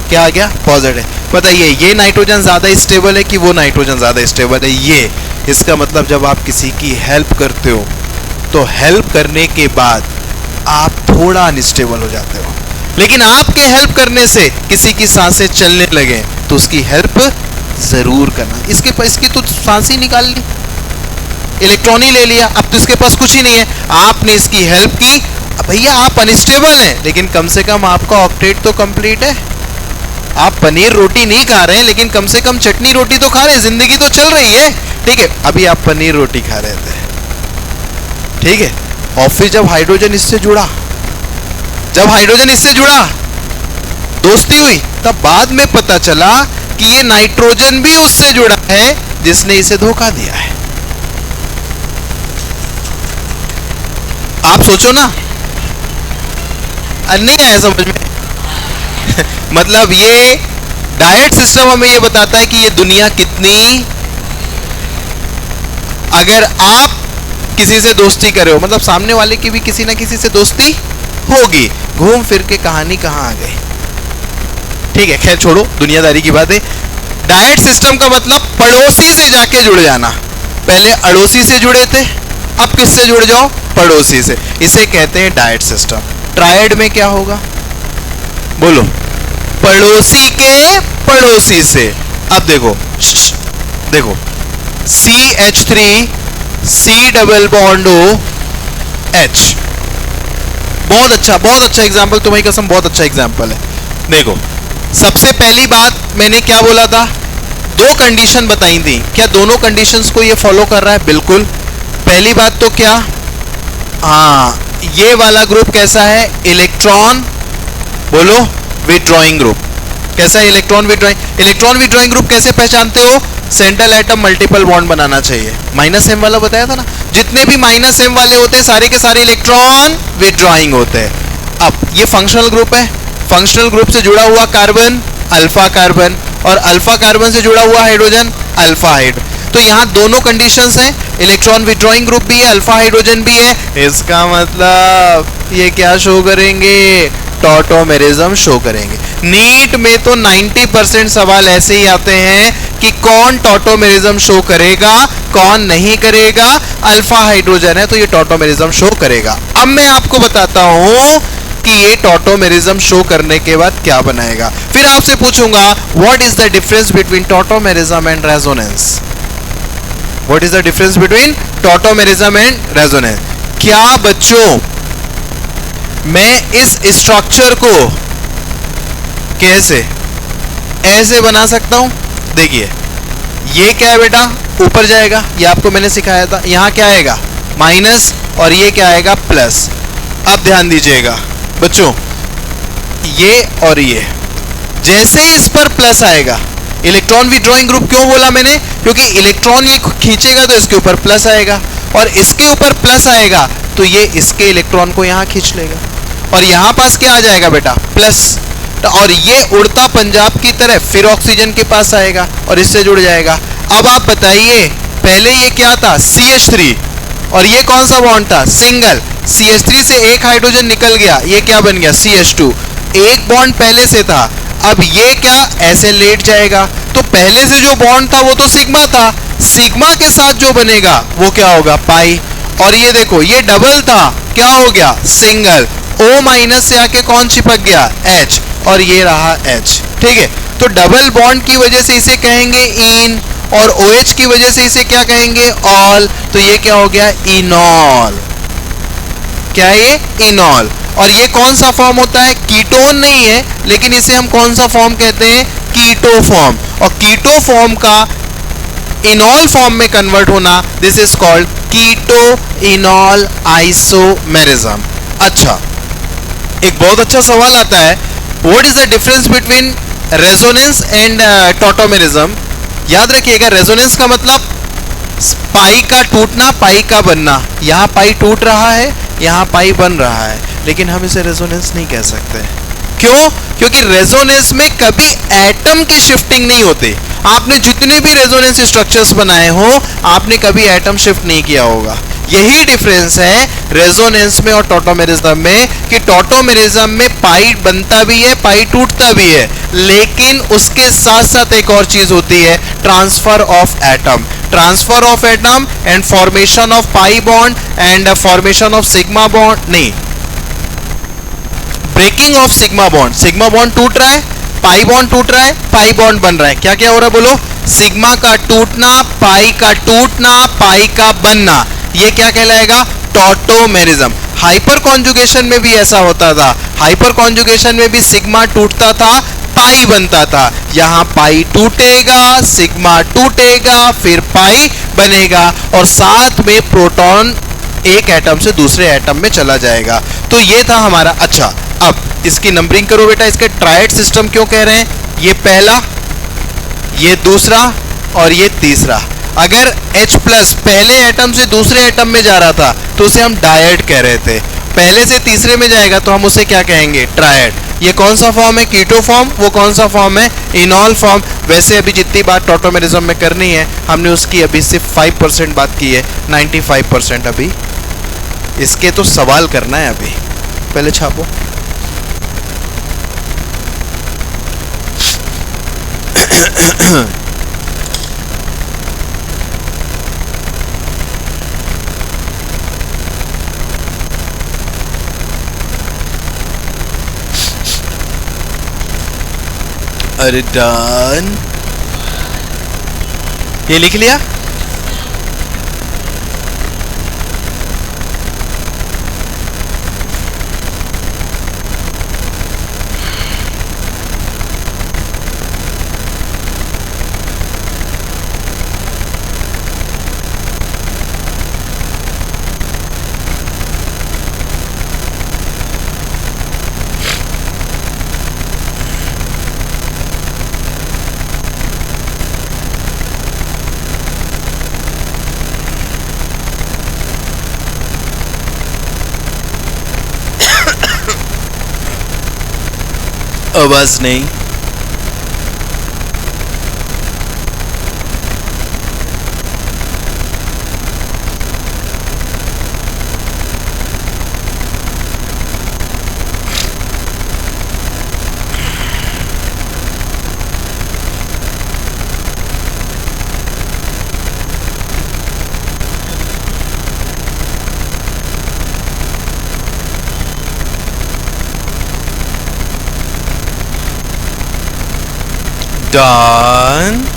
क्या आ गया, पॉजिटिव। बताइए ये नाइट्रोजन ज्यादा स्टेबल है कि वो नाइट्रोजन ज्यादा स्टेबल है, ये। इसका मतलब जब आप किसी की हेल्प करते हो तो हेल्प करने के बाद आप थोड़ा अनस्टेबल हो जाते हो, लेकिन आपके हेल्प करने से किसी की सांसें चलने लगे तो उसकी हेल्प जरूर करना। इसकी तो सांस ही निकाल ली, इलेक्ट्रॉन ही ले लिया, अब तो इसके पास कुछ ही नहीं है, आपने इसकी हेल्प की। भैया आप अनस्टेबल हैं लेकिन कम से कम आपका ऑक्टेट तो कंप्लीट है। आप पनीर रोटी नहीं खा रहे हैं लेकिन कम से कम चटनी रोटी तो खा रहे हैं, जिंदगी तो चल रही है। ठीक है, अभी आप पनीर रोटी खा रहे थे, ठीक है, और फिर जब हाइड्रोजन इससे जुड़ा, दोस्ती हुई, तब बाद में पता चला कि ये नाइट्रोजन भी उससे जुड़ा है जिसने इसे धोखा दिया है। आप सोचो ना, नहीं आया समझ में? मतलब ये डायरेक्ट सिस्टम हमें ये बताता है कि ये दुनिया कितनी, अगर आप किसी से दोस्ती कर रहे हो मतलब सामने वाले की भी किसी ना किसी से दोस्ती होगी। घूम फिर के कहानी कहां आ गई, ठीक है, खैर छोड़ो, दुनियादारी की बात है। डायरेक्ट सिस्टम का मतलब पड़ोसी से जाके जुड़ जाना। पहले अड़ोसी से जुड़े थे, अब किससे जुड़ जाओ, पड़ोसी से। इसे कहते हैं डायरेक्ट सिस्टम। ट्रायड में क्या होगा, बोलो, पड़ोसी के पड़ोसी से। अब देखो CH3 C double bond O H, बहुत अच्छा एग्जाम्पल, तुम्हारी कसम बहुत अच्छा एग्जाम्पल है। देखो सबसे पहली बात मैंने क्या बोला था, 2 कंडीशन बताई थी, क्या दोनों कंडीशंस को ये फॉलो कर रहा है, बिल्कुल। पहली बात तो क्या, हाँ, ये वाला ग्रुप कैसा है, इलेक्ट्रॉन, बोलो, विथड्रॉइंग ग्रुप। कैसा है इलेक्ट्रॉन विथड्रॉइंग ग्रुप कैसे पहचानते हो, सेंट्रल एटम मल्टीपल बॉन्ड बनाना चाहिए। -m वाला बताया था ना, जितने भी -m वाले होते हैं सारे के सारे इलेक्ट्रॉन विथड्रॉइंग होते हैं। अब ये फंक्शनल ग्रुप है, फंक्शनल ग्रुप से जुड़ा हुआ कार्बन अल्फा कार्बन, और अल्फा कार्बन से जुड़ा हुआ हाइड्रोजन अल्फा हाइड्रोजन। तो यहाँ दोनों कंडीशंस हैं, इलेक्ट्रॉन विथड्रॉइंग ग्रुप भी है, अल्फा हाइड्रोजन भी है। इसका मतलब ये क्या शो करेंगे, टॉटोमेरिज्म शो करेंगे। नीट में तो 90% सवाल ऐसे ही आते हैं कि कौन टॉटोमेरिज्म शो करेगा, कौन नहीं करेगा। अल्फा हाइड्रोजन है तो ये टॉटोमेरिज्म शो करेगा। अब मैं आपको बताता हूं कि ये टॉटोमेरिज्म शो करने के बाद क्या बनाएगा। फिर आपसे पूछूंगा what is the difference between tautomerism and resonance. What is the difference between tautomerism and resonance. क्या बच्चों मैं इस स्ट्रक्चर को कैसे ऐसे बना सकता हूं, देखिए ये क्या है बेटा, ऊपर जाएगा, ये आपको मैंने सिखाया था। यहां क्या आएगा, माइनस, और ये क्या आएगा, प्लस। अब ध्यान दीजिएगा बच्चों, ये और ये जैसे इस पर प्लस आएगा, इलेक्ट्रॉन विथड्रॉइंग ग्रुप क्यों बोला मैंने, क्योंकि इलेक्ट्रॉन ये खींचेगा तो इसके ऊपर प्लस आएगा, और इसके ऊपर प्लस आएगा तो ये इसके इलेक्ट्रॉन को यहां खींच लेगा, और यहां पास क्या आ जाएगा बेटा, प्लस, और ये उड़ता पंजाब की तरह फिर ऑक्सीजन के पास आएगा और इससे जुड़ जाएगा। अब आप बताइए, पहले ये क्या था, CH3, और ये कौन सा बॉन्ड था, सिंगल। CH3 से एक हाइड्रोजन निकल गया, ये क्या बन गया, CH2। एक बॉन्ड पहले से था, अब ये क्या ऐसे लेट जाएगा, तो पहले से जो बॉन्ड था वो तो सिग्मा था, सिग्मा के साथ जो बनेगा वो क्या होगा, पाई, और ये देखो ये डबल था, क्या हो गया सिंगल, O माइनस से आके कौन चिपक गया H, और ये रहा H। ठीक है, तो डबल बॉन्ड की वजह से इसे कहेंगे इन, और OH की वजह से इसे क्या कहेंगे ऑल, तो ये क्या हो गया इनॉल। क्या है ये इनॉल। और ये कौन सा फॉर्म होता है, कीटोन नहीं है, लेकिन इसे हम कौन सा फॉर्म कहते हैं, कीटो फॉर्म। और कीटो फॉर्म का इनॉल फॉर्म में कन्वर्ट होना, this is called keto enol isomerism. अच्छा, एक बहुत अच्छा सवाल आता है, what is the difference between resonance and tautomerism. याद रखिएगा, रेजोनेंस का मतलब पाई का टूटना, पाई का बनना। यहाँ पाई टूट रहा है, यहाँ पाई बन रहा है, लेकिन हम इसे रेजोनेंस नहीं कह सकते। क्यों? क्योंकि रेजोनेंस में कभी एटम की शिफ्टिंग नहीं होती। आपने जितने भी रेजोनेंस स्ट्रक्चर्स बनाए हो, आपने कभी एटम शिफ्ट नहीं किया होगा। यही डिफरेंस है रेजोनेंस में और टॉटोमेरिज्म में, कि टॉटोमेरिज्म में पाई बनता भी है, पाई टूटता भी है, लेकिन उसके साथ साथ एक और चीज होती है, transfer of atom. Transfer of atom and formation of pi bond and formation of sigma bond, नहीं, breaking of sigma bond. Sigma bond टूट रहा है, पाई बॉन्ड टूट रहा है, पाई बॉन्ड बन रहा है। क्या क्या हो रहा है बोलो, सिग्मा का टूटना, पाई का टूटना, पाई का बनना, ये क्या कहलाएगा, टॉटोमेरिज्म। हाइपर कॉन्जुगेशन में भी ऐसा होता था। हाइपर कॉन्जुगेशन में भी सिग्मा टूटता था, पाई बनता था। यहां पाई टूटेगा, सिग्मा टूटेगा, फिर पाई बनेगा, और साथ में प्रोटॉन एक एटम से दूसरे एटम में चला जाएगा। तो ये था हमारा। अच्छा, अब इसकी नंबरिंग करो बेटा। इसके ट्रायड सिस्टम क्यों कह रहे हैं, ये पहला, ये दूसरा और ये तीसरा। अगर H प्लस पहले एटम से दूसरे एटम में जा रहा था तो उसे हम डायड कह रहे थे, पहले से तीसरे में जाएगा तो हम उसे क्या कहेंगे, ट्रायड। ये कौन सा फॉर्म है, कीटो फॉर्म, वो कौन सा फॉर्म है, इनॉल फॉर्म। वैसे अभी जितनी बात टॉटोमेरिज्म में करनी है हमने उसकी अभी सिर्फ 5% बात की है, 95% अभी इसके तो सवाल करना है। अभी पहले छापो। अरे डन, ये लिख लिया। आवाज नहीं। Done.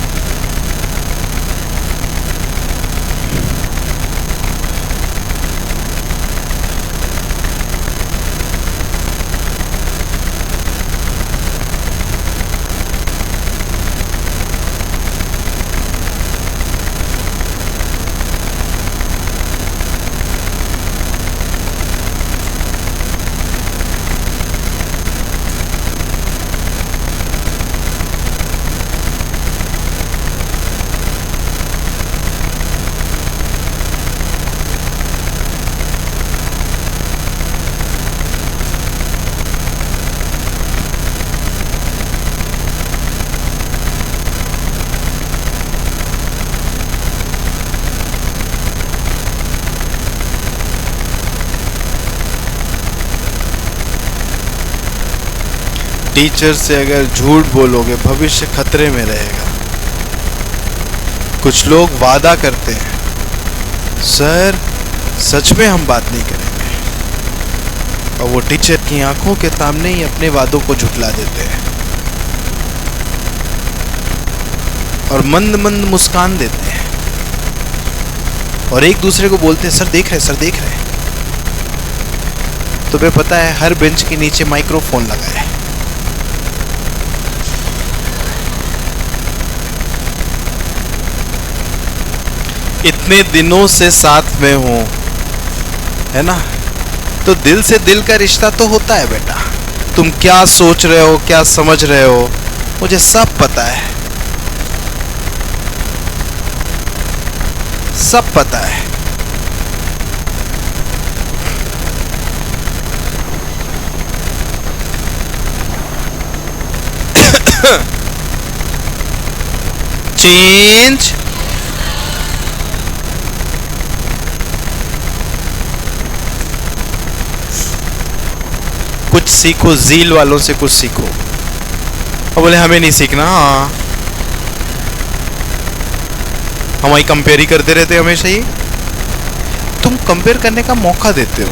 टीचर से अगर झूठ बोलोगे भविष्य खतरे में रहेगा। कुछ लोग वादा करते हैं, सर सच में हम बात नहीं करेंगे। और वो टीचर की आंखों के सामने ही अपने वादों को झुठला देते हैं और मंद मंद मुस्कान देते हैं और एक दूसरे को बोलते हैं सर देख रहे, सर देख रहे। तुम्हें पता है हर बेंच के नीचे माइक्रोफोन लगा है। इतने दिनों से साथ में हूं, है ना, तो दिल से दिल का रिश्ता तो होता है बेटा। तुम क्या सोच रहे हो, क्या समझ रहे हो, मुझे सब पता है, सब पता है। चेंज कुछ सीखो, जील वालों से कुछ सीखो। और बोले हमें नहीं सीखना। हाँ, हम वही कंपेयर ही करते रहते हमेशा ही। तुम कंपेयर करने का मौका देते हो,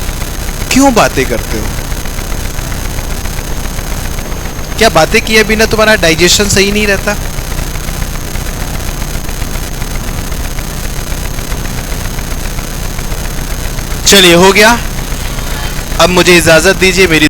क्यों बातें करते हो? क्या बातें किए बिना तुम्हारा डाइजेशन सही नहीं रहता? चलिए हो गया, अब मुझे इजाजत दीजिए। मेरी